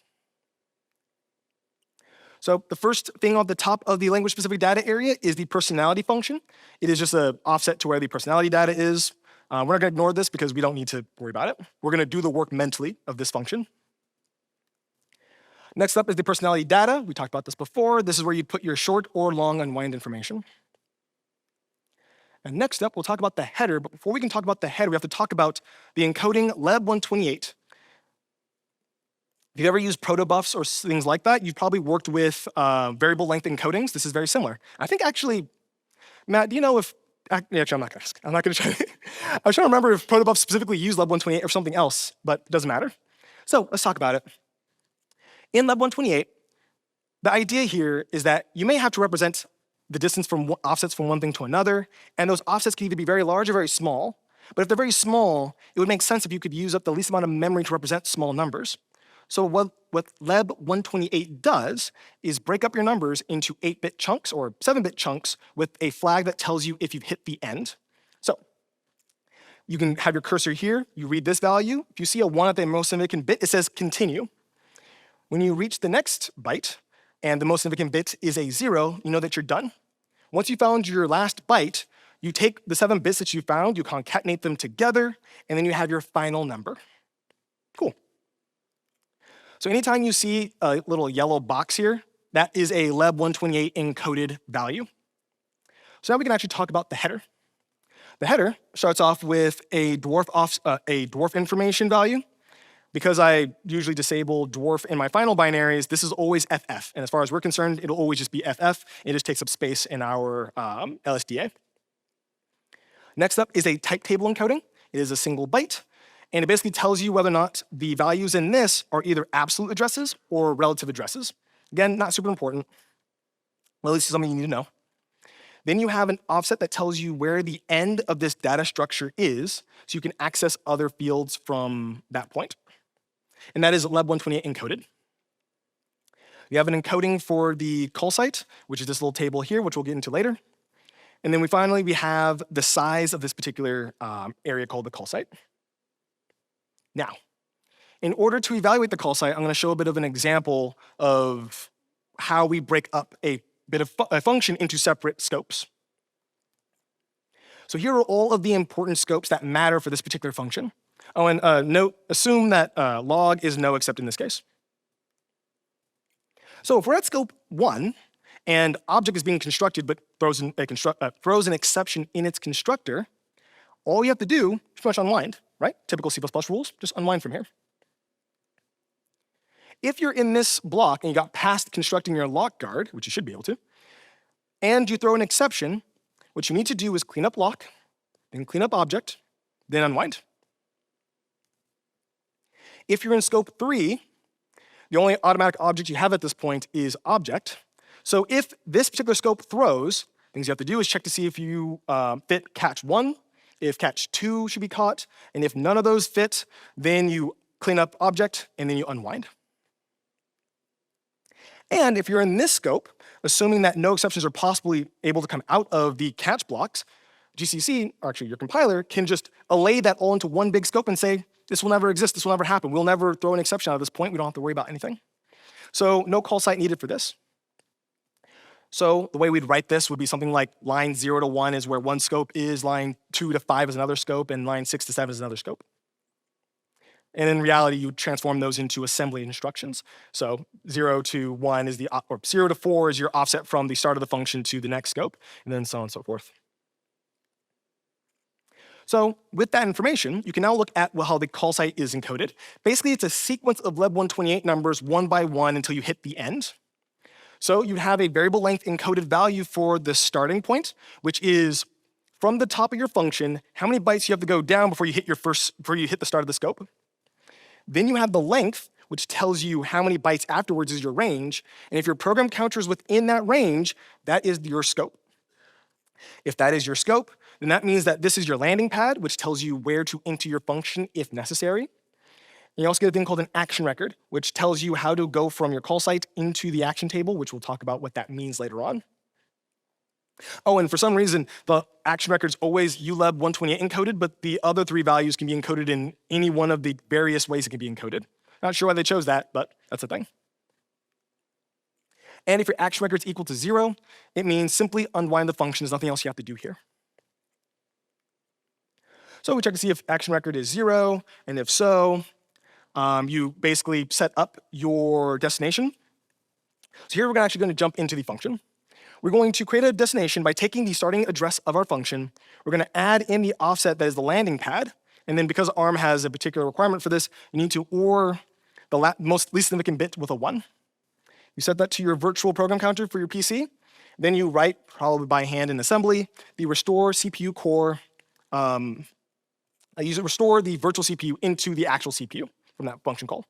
So the first thing on the top of the language-specific data area is the personality function. It is just an offset to where the personality data is. We're not gonna ignore this because we don't need to worry about it. We're gonna do the work mentally of this function. Next up is the personality data. We talked about this before. This is where you put your short or long unwind information. And next up, we'll talk about the header. But before we can talk about the header, we have to talk about the encoding leb128. If you've ever used protobufs or things like that, you've probably worked with variable length encodings. This is very similar. I think actually, Matt, do you know if, actually, I'm not gonna ask. I'm not gonna try. I was trying to remember if protobufs specifically use leb128 or something else, but it doesn't matter. So let's talk about it. In leb128, the idea here is that you may have to represent the distance from offsets from one thing to another, and those offsets can either be very large or very small. But if they're very small, it would make sense if you could use up the least amount of memory to represent small numbers. So what leb128 does is break up your numbers into 8-bit chunks or 7-bit chunks with a flag that tells you if you've hit the end. So you can have your cursor here, you read this value. If you see a 1 at the most significant bit, it says continue. When you reach the next byte, and the most significant bit is a 0, you know that you're done. Once you found your last byte, you take the 7 bits that you found, you concatenate them together, and then you have your final number. Cool. So anytime you see a little yellow box here, that is a leb128 encoded value. So now we can actually talk about the header. The header starts off with a dwarf information value. Because I usually disable dwarf in my final binaries, this is always FF. And as far as we're concerned, it'll always just be FF. It just takes up space in our LSDA. Next up is a type table encoding. It is a single byte. And it basically tells you whether or not the values in this are either absolute addresses or relative addresses. Again, not super important. Well, at least it's something you need to know. Then you have an offset that tells you where the end of this data structure is, so you can access other fields from that point. And that is leb128 encoded. You have an encoding for the call site, which is this little table here, which we'll get into later. And then we have the size of this particular area called the call site. Now, In order to evaluate the call site, I'm going to show a bit of an example of how we break up a bit of a function into separate scopes. So here are all of the important scopes that matter for this particular function. Oh, and assume that log is no except in this case. So if we're at scope 1, and object is being constructed but throws an exception in its constructor, all you have to do is pretty much unwind, right? Typical C++ rules, just unwind from here. If you're in this block and you got past constructing your lock guard, which you should be able to, and you throw an exception, what you need to do is clean up lock, then clean up object, then unwind. If you're in scope 3, the only automatic object you have at this point is object. So if this particular scope throws, things you have to do is check to see if you fit catch 1, if catch 2 should be caught, and if none of those fit, then you clean up object, and then you unwind. And if you're in this scope, assuming that no exceptions are possibly able to come out of the catch blocks, GCC, or actually your compiler, can just allay that all into one big scope and say, this will never exist, this will never happen. We'll never throw an exception out of this point. We don't have to worry about anything. So no call site needed for this. So the way we'd write this would be something like line 0 to 1 is where one scope is, line 2 to 5 is another scope, and line 6 to 7 is another scope. And in reality, you transform those into assembly instructions. So 0 to 1 is or 0 to 4 is your offset from the start of the function to the next scope, and then so on and so forth. So with that information, you can now look at how the call site is encoded. Basically, it's a sequence of leb128 numbers one by one until you hit the end. So you have a variable length encoded value for the starting point, which is from the top of your function, how many bytes you have to go down before you hit the start of the scope. Then you have the length, which tells you how many bytes afterwards is your range. And if your program counter is within that range, that is your scope. If that is your scope, then that means that this is your landing pad, which tells you where to enter your function if necessary. And you also get a thing called an action record, which tells you how to go from your call site into the action table, which we'll talk about what that means later on. Oh, and for some reason, the action record is always uleb128 encoded, but the other 3 values can be encoded in any one of the various ways it can be encoded. Not sure why they chose that, but that's a thing. And if your action record is equal to 0, it means simply unwind the function. There's nothing else you have to do here. So we check to see if action record is 0, and if so, you basically set up your destination. So here we're actually going to jump into the function. We're going to create a destination by taking the starting address of our function. We're going to add in the offset that is the landing pad. And then because ARM has a particular requirement for this, you need to OR the least significant bit with a 1. You set that to your virtual program counter for your PC. Then you write, probably by hand in assembly, the restore CPU core. Restore the virtual CPU into the actual CPU from that function call.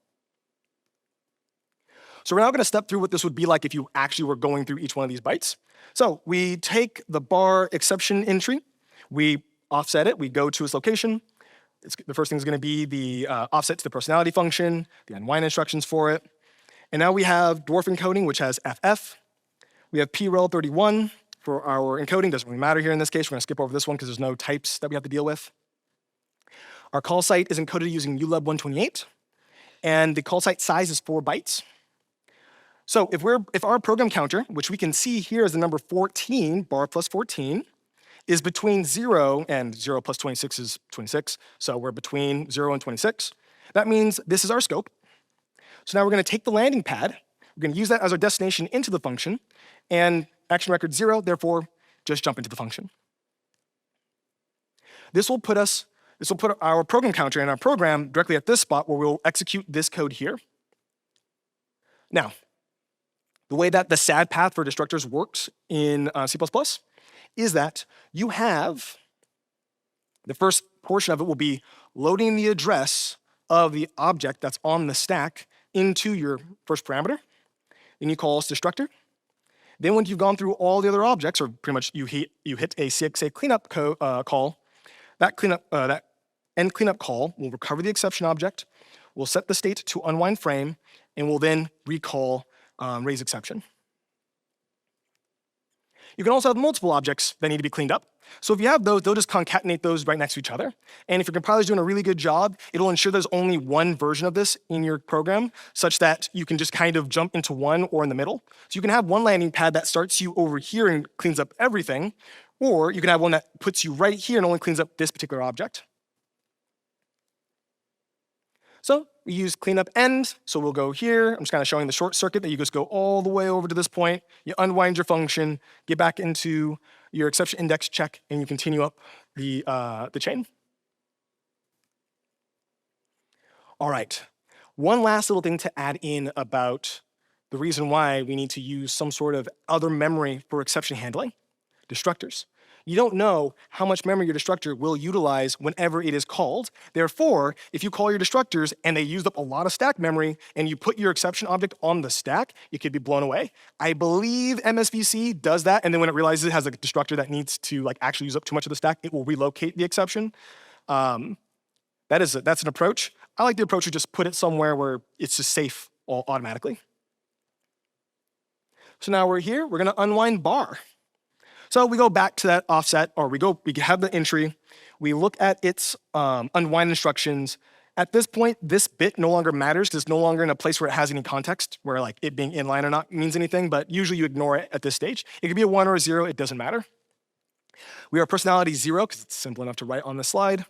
So we're now going to step through what this would be like if you actually were going through each one of these bytes. So we take the bar exception entry, we offset it, we go to its location. The first thing is going to be the offset to the personality function, the unwind instructions for it. And now we have dwarf encoding, which has FF. We have prel31 for our encoding. Doesn't really matter here in this case. We're going to skip over this one because there's no types that we have to deal with. Our call site is encoded using uleb128, and the call site size is 4 bytes. So if our program counter, which we can see here as the number 14, bar plus 14, is between 0 and 0 plus 26 is 26, so we're between 0 and 26, that means this is our scope. So now we're going to take the landing pad, we're going to use that as our destination into the function, and action record 0, therefore, just jump into the function. This will put our program counter in our program directly at this spot where we'll execute this code here. Now, the way that the SAD path for destructors works in C++ is that you have, the first portion of it will be loading the address of the object that's on the stack into your first parameter. Then you call destructor. Then when you've gone through all the other objects, or pretty much you hit a CXA cleanup call, that end cleanup call will recover the exception object, will set the state to unwind frame, and will then recall raise exception. You can also have multiple objects that need to be cleaned up. So if you have those, they'll just concatenate those right next to each other. And if your compiler's doing a really good job, it'll ensure there's only one version of this in your program, such that you can just kind of jump into one or in the middle. So you can have one landing pad that starts you over here and cleans up everything, or you can have one that puts you right here and only cleans up this particular object. So we use cleanup end, so we'll go here. I'm just kind of showing the short circuit that you just go all the way over to this point, you unwind your function, get back into your exception index check, and you continue up the chain. All right, one last little thing to add in about the reason why we need to use some sort of other memory for exception handling, destructors. You don't know how much memory your destructor will utilize whenever it is called. Therefore, if you call your destructors and they used up a lot of stack memory and you put your exception object on the stack, it could be blown away. I believe MSVC does that, and then when it realizes it has a destructor that needs to actually use up too much of the stack, it will relocate the exception. That's an approach. I like the approach to just put it somewhere where it's just safe automatically. So now we're here, we're gonna unwind bar. So we go back to that offset, or we have the entry, we look at its unwind instructions. At this point, this bit no longer matters because it's no longer in a place where it has any context, where it being inline or not means anything, but usually you ignore it at this stage. It could be a 1 or a 0, it doesn't matter. We are personality 0 because it's simple enough to write on the slide.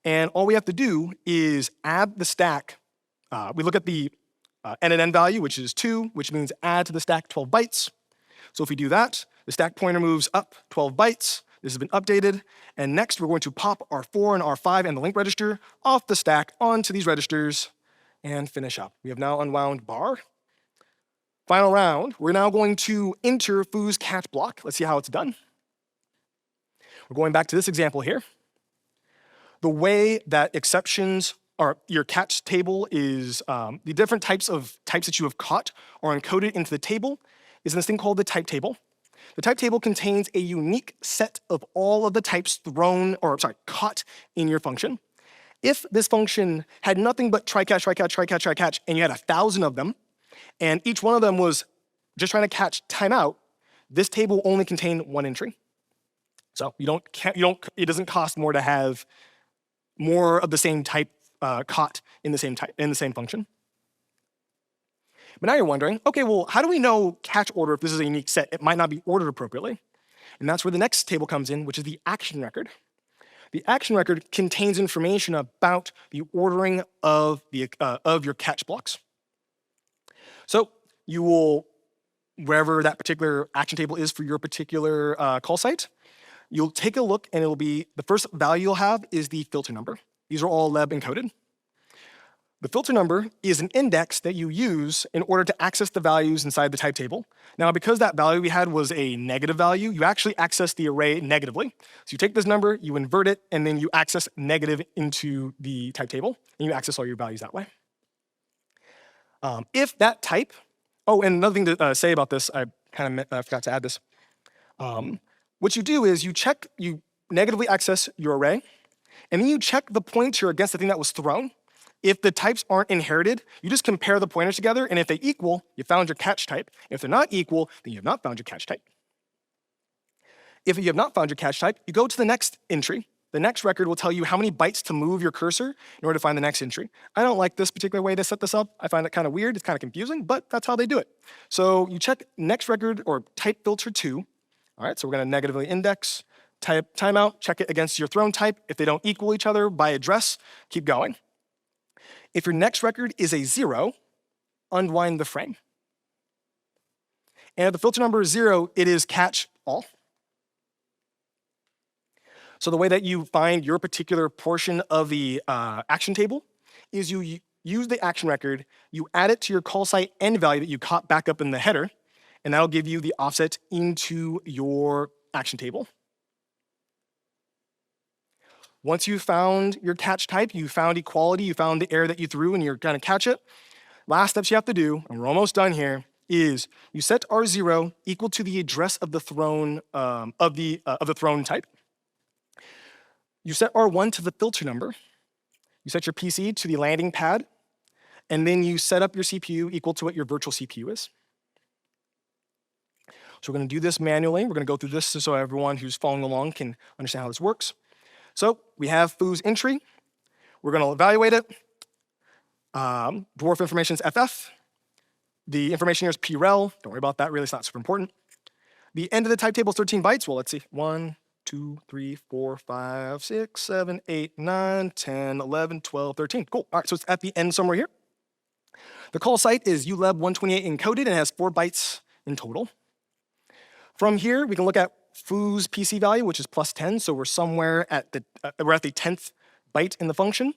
And all we have to do is add the stack. We look at the n and n value, which is 2, which means add to the stack 12 bytes. So if we do that, the stack pointer moves up 12 bytes. This has been updated. And next, we're going to pop R4 and R5 and the link register off the stack onto these registers and finish up. We have now unwound bar. Final round, we're now going to enter foo's catch block. Let's see how it's done. We're going back to this example here. The way that exceptions or your catch table is, the different types that you have caught are encoded into the table is in this thing called the type table. The type table contains a unique set of all of the types caught in your function. If this function had nothing but try catch, try catch, try catch, try catch, and you had 1,000 of them, and each one of them was just trying to catch timeout, this table only contained one entry. So it doesn't cost more to have more of the same type caught in the same function. But now you're wondering, okay, well, how do we know catch order if this is a unique set? It might not be ordered appropriately. And that's where the next table comes in, which is the action record. The action record contains information about the ordering of your catch blocks. So you will, wherever that particular action table is for your particular call site, you'll take a look and it'll be, the first value you'll have is the filter number. These are all leb encoded. The filter number is an index that you use in order to access the values inside the type table. Now, because that value we had was a negative value, you actually access the array negatively. So you take this number, you invert it, and then you access negative into the type table, and you access all your values that way. If that type, and another thing to say about this, I kind of forgot to add this. What you do is you negatively access your array, and then you check the pointer against the thing that was thrown. If the types aren't inherited, you just compare the pointers together, and if they equal, you found your catch type. If they're not equal, then you have not found your catch type. If you have not found your catch type, you go to the next entry. The next record will tell you how many bytes to move your cursor in order to find the next entry. I don't like this particular way to set this up. I find it kind of weird, it's kind of confusing, but that's how they do it. So you check next record or type filter 2. All right, so we're gonna negatively index, type timeout, check it against your thrown type. If they don't equal each other by address, keep going. If your next record is a 0, unwind the frame. And if the filter number is 0, it is catch all. So the way that you find your particular portion of the action table is you use the action record, you add it to your call site end value that you caught back up in the header, and that'll give you the offset into your action table. Once you've found your catch type, you found equality, you found the error that you threw and you're gonna catch it, last steps you have to do, and we're almost done here, is you set R0 equal to the address of the thrown thrown type. You set R1 to the filter number. You set your PC to the landing pad, and then you set up your CPU equal to what your virtual CPU is. So we're going to do this manually. We're going to go through this so everyone who's following along can understand how this works. So we have foo's entry. We're going to evaluate it. Dwarf information is FF. The information here is PREL. Don't worry about that, really, it's not super important. The end of the type table is 13 bytes. Well, let's see. 1, 2, 3, 4, 5, 6, 7, 8, 9, 10, 11, 12, 13. Cool. All right, so it's at the end somewhere here. The call site is uleb128 encoded and has 4 bytes in total. From here, we can look at foo's PC value, which is plus 10. So we're somewhere at the 10th byte in the function.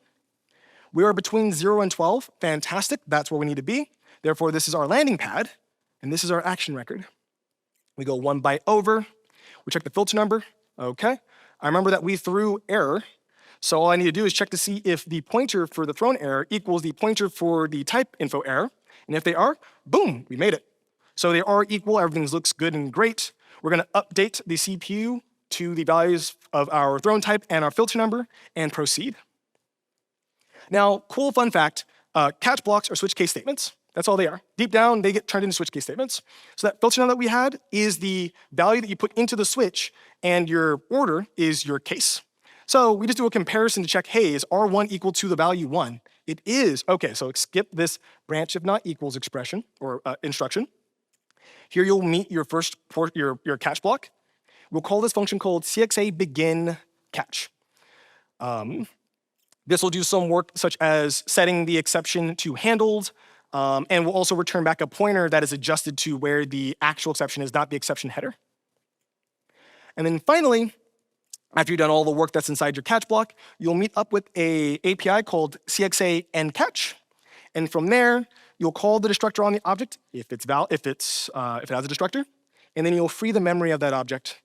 We are between 0 and 12. Fantastic. That's where we need to be. Therefore, this is our landing pad, and this is our action record. We go 1 byte over. We check the filter number. Okay. I remember that we threw error. So all I need to do is check to see if the pointer for the thrown error equals the pointer for the type info error. And if they are, boom, we made it. So they are equal. Everything looks good and great. We're going to update the CPU to the values of our thrown type and our filter number and proceed. Now, cool fun fact, catch blocks are switch case statements. That's all they are. Deep down, they get turned into switch case statements. So that filter number that we had is the value that you put into the switch, and your order is your case. So we just do a comparison to check, hey, is R1 equal to the value 1? It is. Okay, so skip this branch if not equals expression or instruction. Here you'll meet your first your catch block. We'll call this function called CXA begin catch. This will do some work such as setting the exception to handled, and we'll also return back a pointer that is adjusted to where the actual exception is, not the exception header. And then finally, after you've done all the work that's inside your catch block, you'll meet up with an API called CXA endCatch. And from there, you'll call the destructor on the object if it has a destructor, and then you'll free the memory of that object,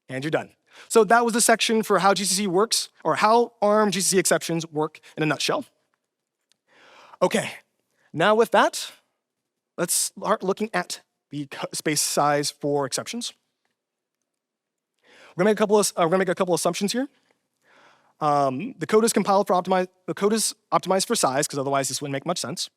and you're done. So that was the section for how GCC works, or how ARM GCC exceptions work in a nutshell. Okay, now with that, let's start looking at the space size for exceptions. We're gonna make a couple assumptions here. The code is optimized for size, because otherwise this wouldn't make much sense.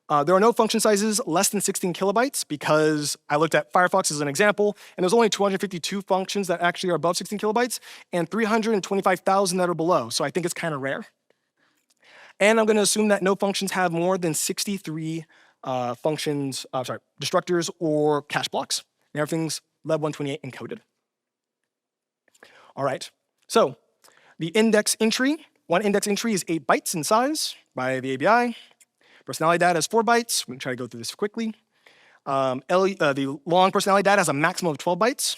There are no function sizes less than 16 kilobytes because I looked at Firefox as an example, and there's only 252 functions that actually are above 16 kilobytes and 325,000 that are below, so I think it's kind of rare. And I'm going to assume that no functions have more than 63 destructors or cache blocks, and everything's leb128 encoded. All right, so the index entry, one index entry is 8 bytes in size by the ABI. Personality data is 4 bytes. We're going to try to go through this quickly. The long personality data has a maximum of 12 bytes.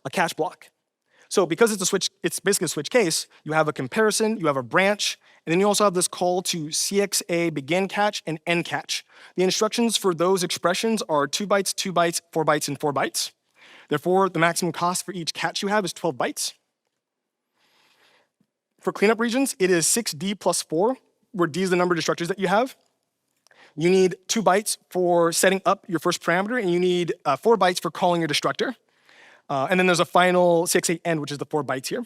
A cache block. So because it's basically a switch case, you have a comparison, you have a branch, and then you also have this call to CXA begin catch and end catch. The instructions for those expressions are 2 bytes, 2 bytes, 4 bytes, and 4 bytes. Therefore, the maximum cost for each catch you have is 12 bytes. For cleanup regions, it is 6D plus 4, where D is the number of destructors that you have. You need 2 bytes for setting up your first parameter, and you need 4 bytes for calling your destructor. And then there's a final CXA end, which is the 4 bytes here.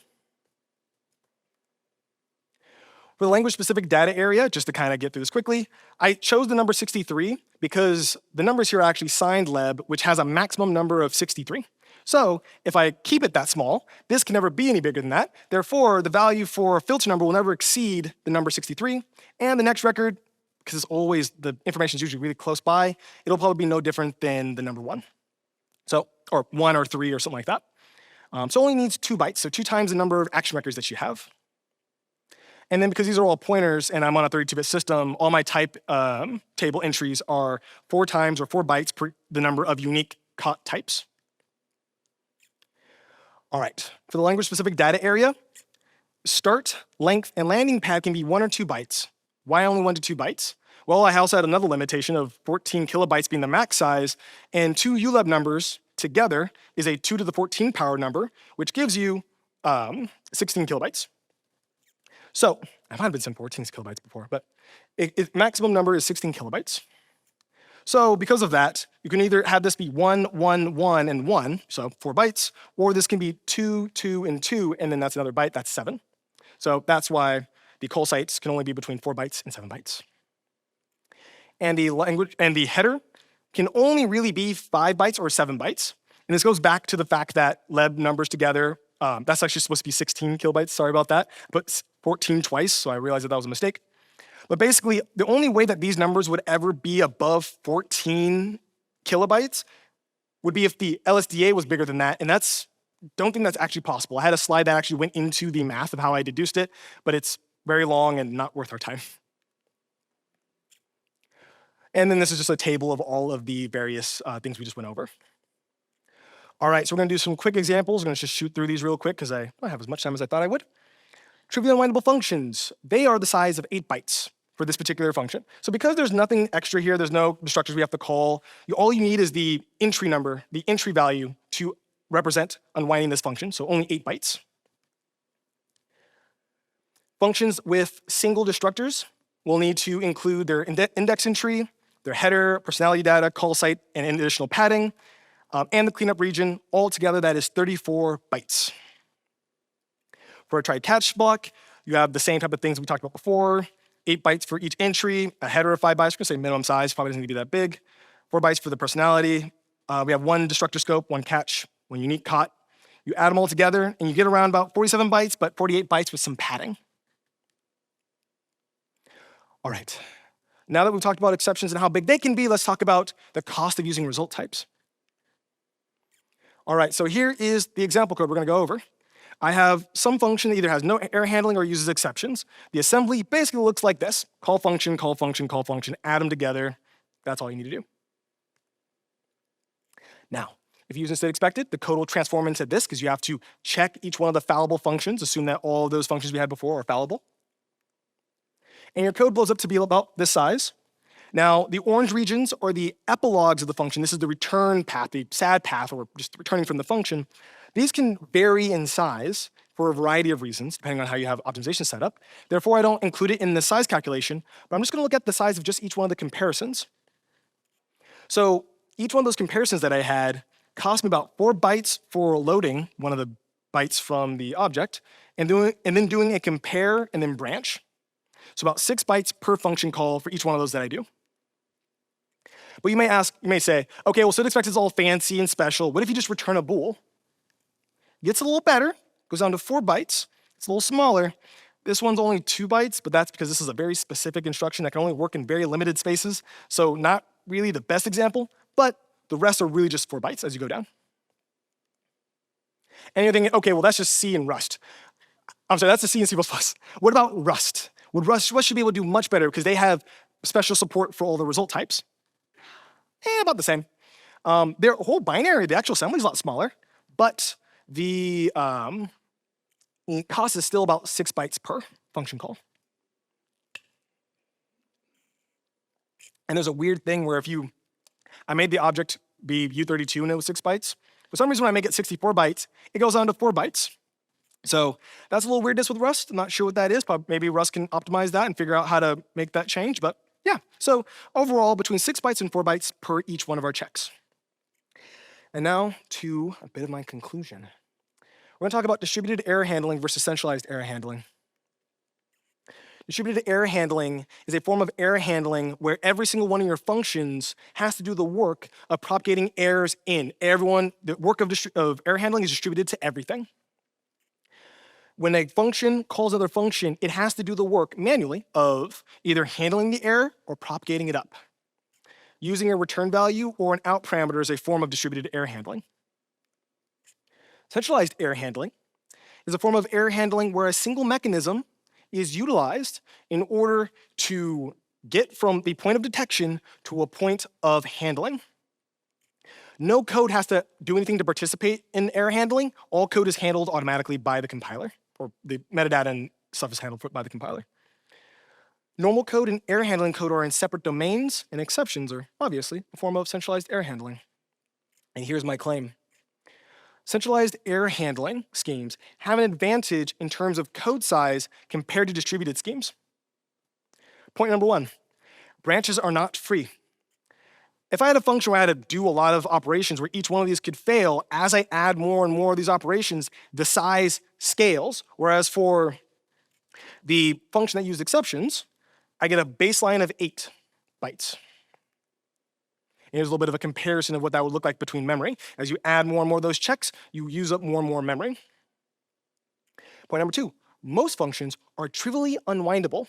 For the language-specific data area, just to kind of get through this quickly, I chose the number 63 because the numbers here are actually signed leb, which has a maximum number of 63. So if I keep it that small, this can never be any bigger than that. Therefore, the value for filter number will never exceed the number 63. And the next record, because it's always, the information is usually really close by, it'll probably be no different than the number 1. So, or 1 or 3 or something like that. So it only needs 2 bytes, so 2 times the number of action records that you have. And then because these are all pointers and I'm on a 32-bit system, all my type table entries are 4 times or 4 bytes per the number of unique types. All right, for the language-specific data area, start, length, and landing pad can be 1 or 2 bytes. Why only 1 to 2 bytes? Well, I also had another limitation of 14 kilobytes being the max size, and 2 ULEB numbers together is a 2 to the 14 power number, which gives you 16 kilobytes. So, I might have been saying 14 kilobytes before, but maximum number is 16 kilobytes. So because of that, you can either have this be 1, 1, 1, and 1, so 4 bytes, or this can be 2, 2, and 2, and then that's another byte, that's 7. So that's why the call sites can only be between 4 bytes and 7 bytes. And the language and the header, can only really be 5 bytes or 7 bytes. And this goes back to the fact that leb numbers together, that's actually supposed to be 16 kilobytes, sorry about that. But 14 twice, so I realized that was a mistake. But basically, the only way that these numbers would ever be above 14 kilobytes would be if the LSDA was bigger than that, and don't think that's actually possible. I had a slide that actually went into the math of how I deduced it, but it's very long and not worth our time. And then this is just a table of all of the various things we just went over. All right, so we're gonna do some quick examples. I'm gonna just shoot through these real quick because I don't have as much time as I thought I would. Trivial unwindable functions. They are the size of 8 bytes for this particular function. So because there's nothing extra here, there's no destructors we have to call, all you need is the entry number, the entry value to represent unwinding this function, so only 8 bytes. Functions with single destructors will need to include their index entry, their header, personality data, call site, and additional padding, and the cleanup region. All together, that is 34 bytes. For a try-catch block, you have the same type of things we talked about before, 8 bytes for each entry, a header of 5 bytes, we're gonna say minimum size, probably doesn't need to be that big, 4 bytes for the personality. We have 1 destructor scope, 1 catch, 1 unique caught. You add them all together, and you get around about 47 bytes, but 48 bytes with some padding. All right, now that we've talked about exceptions and how big they can be, let's talk about the cost of using result types. All right, so here is the example code we're gonna go over. I have some function that either has no error handling or uses exceptions. The assembly basically looks like this. Call function, call function, call function, add them together. That's all you need to do. Now, if you use instead expected, the code will transform into this because you have to check each one of the fallible functions, assume that all of those functions we had before are fallible. And your code blows up to be about this size. Now, the orange regions are the epilogues of the function. This is the return path, the sad path, or just returning from the function. These can vary in size for a variety of reasons, depending on how you have optimization set up. Therefore, I don't include it in the size calculation, but I'm just gonna look at the size of just each one of the comparisons. So each one of those comparisons that I had cost me about 4 bytes for loading one of the bytes from the object, and then doing a compare and then branch. So about 6 bytes per function call for each one of those that I do. But you may say, okay, well, instead expected is all fancy and special. What if you just return a bool? Gets a little better, goes down to 4 bytes. It's a little smaller. This one's only 2 bytes, but that's because this is a very specific instruction that can only work in very limited spaces. So not really the best example, but the rest are really just 4 bytes as you go down. And you're thinking, okay, well, that's just C and Rust. I'm sorry, that's the C and C++. What about Rust? Rust should be able to do much better because they have special support for all the result types. About the same. Their whole binary, the actual assembly is a lot smaller, but the cost is still about 6 bytes per function call. And there's a weird thing where I made the object be U32 and it was 6 bytes. For some reason, when I make it 64 bytes, it goes down to 4 bytes. So that's a little weirdness with Rust. I'm not sure what that is, but maybe Rust can optimize that and figure out how to make that change. But yeah, so overall, between 6 bytes and 4 bytes per each one of our checks. And now to a bit of my conclusion. We're gonna talk about distributed error handling versus centralized error handling. Distributed error handling is a form of error handling where every single one of your functions has to do the work of propagating errors in. The work of error handling is distributed to everything. When a function calls another function, it has to do the work manually of either handling the error or propagating it up. Using a return value or an out parameter is a form of distributed error handling. Centralized error handling is a form of error handling where a single mechanism is utilized in order to get from the point of detection to a point of handling. No code has to do anything to participate in error handling. All code is handled automatically by the compiler, or the metadata and stuff is handled by the compiler. Normal code and error handling code are in separate domains, and exceptions are obviously a form of centralized error handling. And here's my claim. Centralized error handling schemes have an advantage in terms of code size compared to distributed schemes. Point number 1, branches are not free. If I had a function where I had to do a lot of operations where each one of these could fail, as I add more and more of these operations, the size scales. Whereas for the function that used exceptions, I get a baseline of 8 bytes. Here's a little bit of a comparison of what that would look like between memory. As you add more and more of those checks, you use up more and more memory. Point number 2, most functions are trivially unwindable.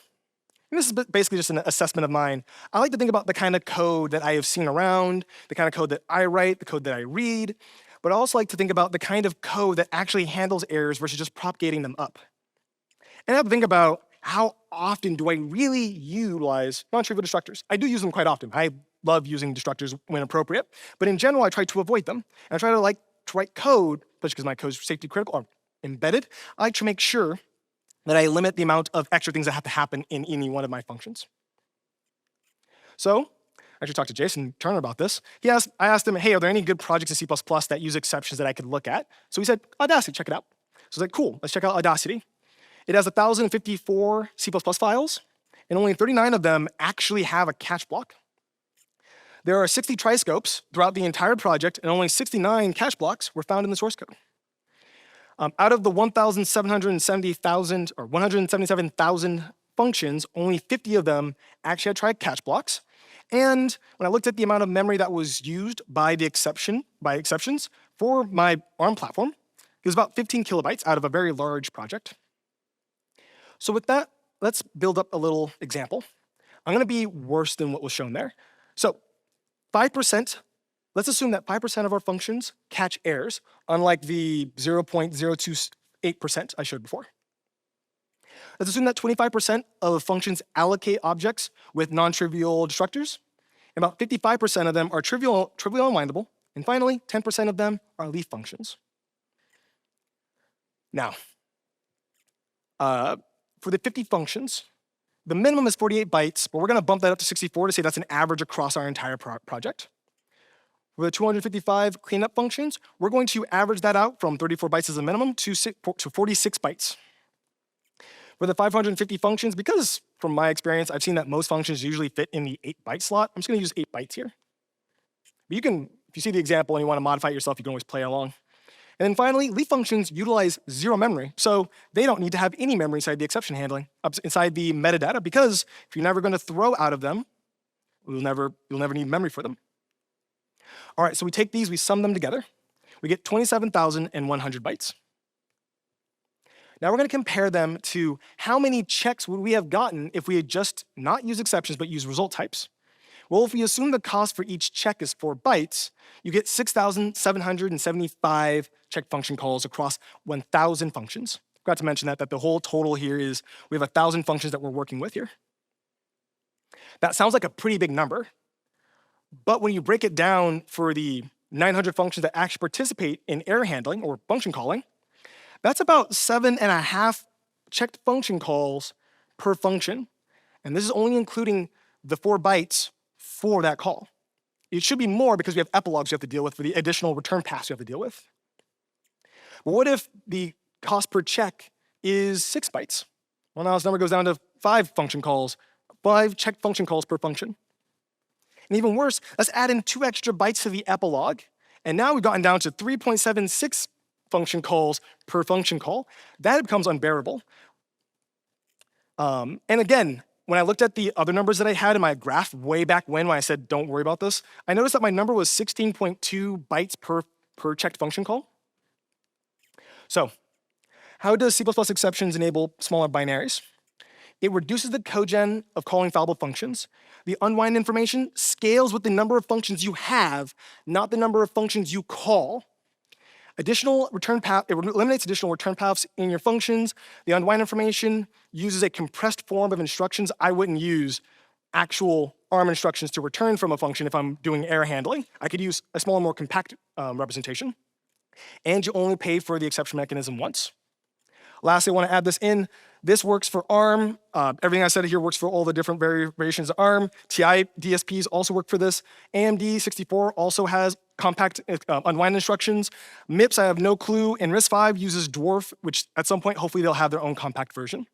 And this is basically just an assessment of mine. I like to think about the kind of code that I have seen around, the kind of code that I write, the code that I read, but I also like to think about the kind of code that actually handles errors versus just propagating them up. And I have to think about how often do I really utilize non-trivial destructors. I do use them quite often. I love using destructors when appropriate, but in general, I try to avoid them. And I try to write code, especially because my code is safety critical or embedded, I like to make sure that I limit the amount of extra things that have to happen in any one of my functions. So I actually talked to Jason Turner about this. I asked him, hey, are there any good projects in C++ that use exceptions that I could look at? So he said, Audacity, check it out. So I was like, cool, let's check out Audacity. It has 1,054 C++ files, and only 39 of them actually have a catch block. There are 60 triscopes throughout the entire project, and only 69 catch blocks were found in the source code. Out of the 177,000 functions, only 50 of them actually had tried catch blocks. And when I looked at the amount of memory that was used by exceptions for my ARM platform, it was about 15 kilobytes out of a very large project. So with that, let's build up a little example. I'm going to be worse than what was shown there. So 5%. Let's assume that 5% of our functions catch errors, unlike the 0.028% I showed before. Let's assume that 25% of functions allocate objects with non-trivial destructors. About 55% of them are trivial unwindable. And finally, 10% of them are leaf functions. Now, for the 50 functions, the minimum is 48 bytes, but we're going to bump that up to 64 to say that's an average across our entire project. For the 255 cleanup functions, we're going to average that out from 34 bytes as a minimum to 46 bytes. For the 550 functions, because from my experience, I've seen that most functions usually fit in the 8-byte slot, I'm just going to use 8 bytes here. But you can, if you see the example and you want to modify it yourself, you can always play along. And then finally, leaf functions utilize 0 memory, so they don't need to have any memory inside the exception handling, inside the metadata, because if you're never going to throw out of them, you'll never need memory for them. All right, so we take these, we sum them together. We get 27,100 bytes. Now we're going to compare them to how many checks would we have gotten if we had just not used exceptions but used result types. Well, if we assume the cost for each check is 4 bytes, you get 6,775 check function calls across 1,000 functions. Forgot to mention that the whole total here is we have 1,000 functions that we're working with here. That sounds like a pretty big number. But when you break it down for the 900 functions that actually participate in error handling or function calling, that's about 7.5 checked function calls per function. And this is only including the 4 bytes for that call. It should be more because we have epilogues you have to deal with for the additional return paths you have to deal with. But what if the cost per check is 6 bytes? Well, now this number goes down to 5 checked function calls per function. And even worse, let's add in 2 extra bytes to the epilogue. And now we've gotten down to 3.76 function calls per function call. That becomes unbearable. And again, when I looked at the other numbers that I had in my graph way back when I said don't worry about this, I noticed that my number was 16.2 bytes per checked function call. So how does C++ exceptions enable smaller binaries? It reduces the cogen of calling fallible functions. The unwind information scales with the number of functions you have, not the number of functions you call. It eliminates additional return paths in your functions. The unwind information uses a compressed form of instructions. I wouldn't use actual ARM instructions to return from a function if I'm doing error handling. I could use a smaller, more compact representation. And you only pay for the exception mechanism once. Lastly, I want to add this in. This works for ARM. Everything I said here works for all the different variations of ARM. TI DSPs also work for this. AMD 64 also has compact unwind instructions. MIPS, I have no clue. And RISC-V uses Dwarf, which at some point, hopefully they'll have their own compact version.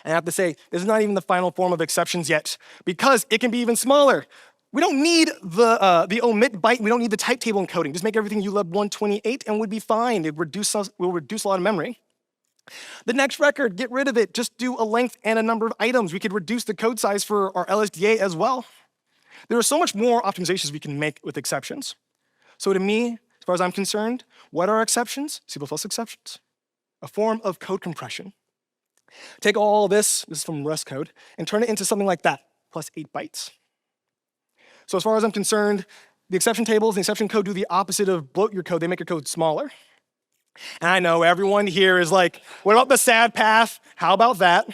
And I have to say, this is not even the final form of exceptions yet, because it can be even smaller. We don't need the omit byte. We don't need the type table encoding. Just make everything ULEB 128 and we'd be fine. It will reduce a lot of memory. The next record, get rid of it. Just do a length and a number of items. We could reduce the code size for our LSDA as well. There are so much more optimizations we can make with exceptions. So to me, as far as I'm concerned, what are exceptions? C++ exceptions. A form of code compression. Take all this is from Rust code, and turn it into something like that, plus 8 bytes. So as far as I'm concerned, the exception tables and the exception code do the opposite of bloat your code. They make your code smaller. And I know everyone here is like, what about the sad path? How about that?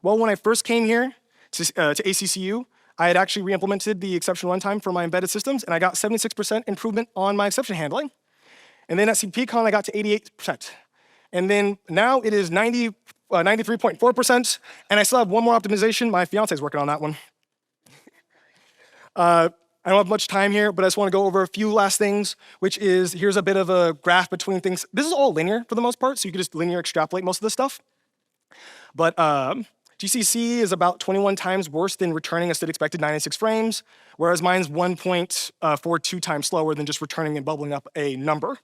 Well, when I first came here to ACCU, I had actually re-implemented the exception runtime for my embedded systems, and I got 76% improvement on my exception handling. And then at CPCon, I got to 88%. And then now it is 93.4%, and I still have one more optimization. My fiance is working on that one. I don't have much time here, but I just want to go over a few last things, which is, here's a bit of a graph between things. This is all linear for the most part, so you can just linear extrapolate most of this stuff. But GCC is about 21 times worse than returning a state expected 96 frames, whereas mine's 1.42 times slower than just returning and bubbling up a number.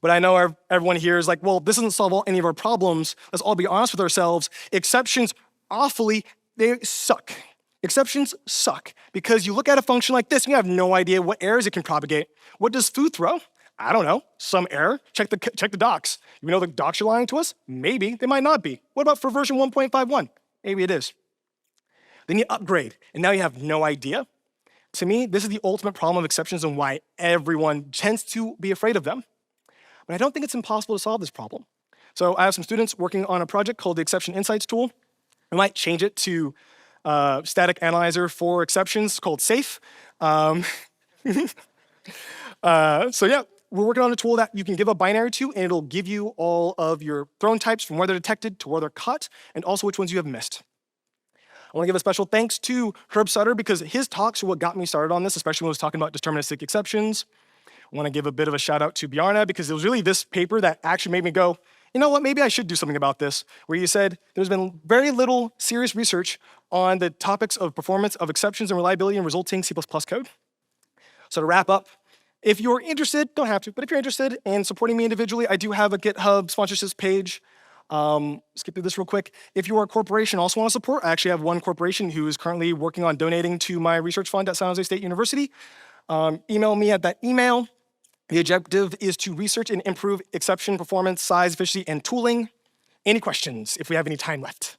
But I know everyone here is like, well, this doesn't solve any of our problems. Let's all be honest with ourselves. Exceptions, awfully, they suck. Exceptions suck because you look at a function like this and you have no idea what errors it can propagate. What does foo throw? I don't know, some error. Check the docs. You know the docs are lying to us? Maybe, they might not be. What about for version 1.51? Maybe it is. Then you upgrade, and now you have no idea. To me, this is the ultimate problem of exceptions and why everyone tends to be afraid of them. But I don't think it's impossible to solve this problem. So I have some students working on a project called the Exception Insights tool. We might change it to static analyzer for exceptions called SAFE. So yeah, we're working on a tool that you can give a binary to, and it'll give you all of your thrown types from where they're detected to where they're caught, and also which ones you have missed. I want to give a special thanks to Herb Sutter because his talks are what got me started on this, especially when I was talking about deterministic exceptions. I want to give a bit of a shout out to Bjarne because it was really this paper that actually made me go, you know what, maybe I should do something about this, where you said there's been very little serious research on the topics of performance of exceptions and reliability in resulting C++ code. So to wrap up, if you're interested, don't have to, but if you're interested in supporting me individually, I do have a GitHub sponsorships page. Skip through this real quick. If you are a corporation also want to support, I actually have one corporation who is currently working on donating to my research fund at San Jose State University. Email me at that email. The objective is to research and improve exception performance, size, efficiency, and tooling. Any questions if we have any time left?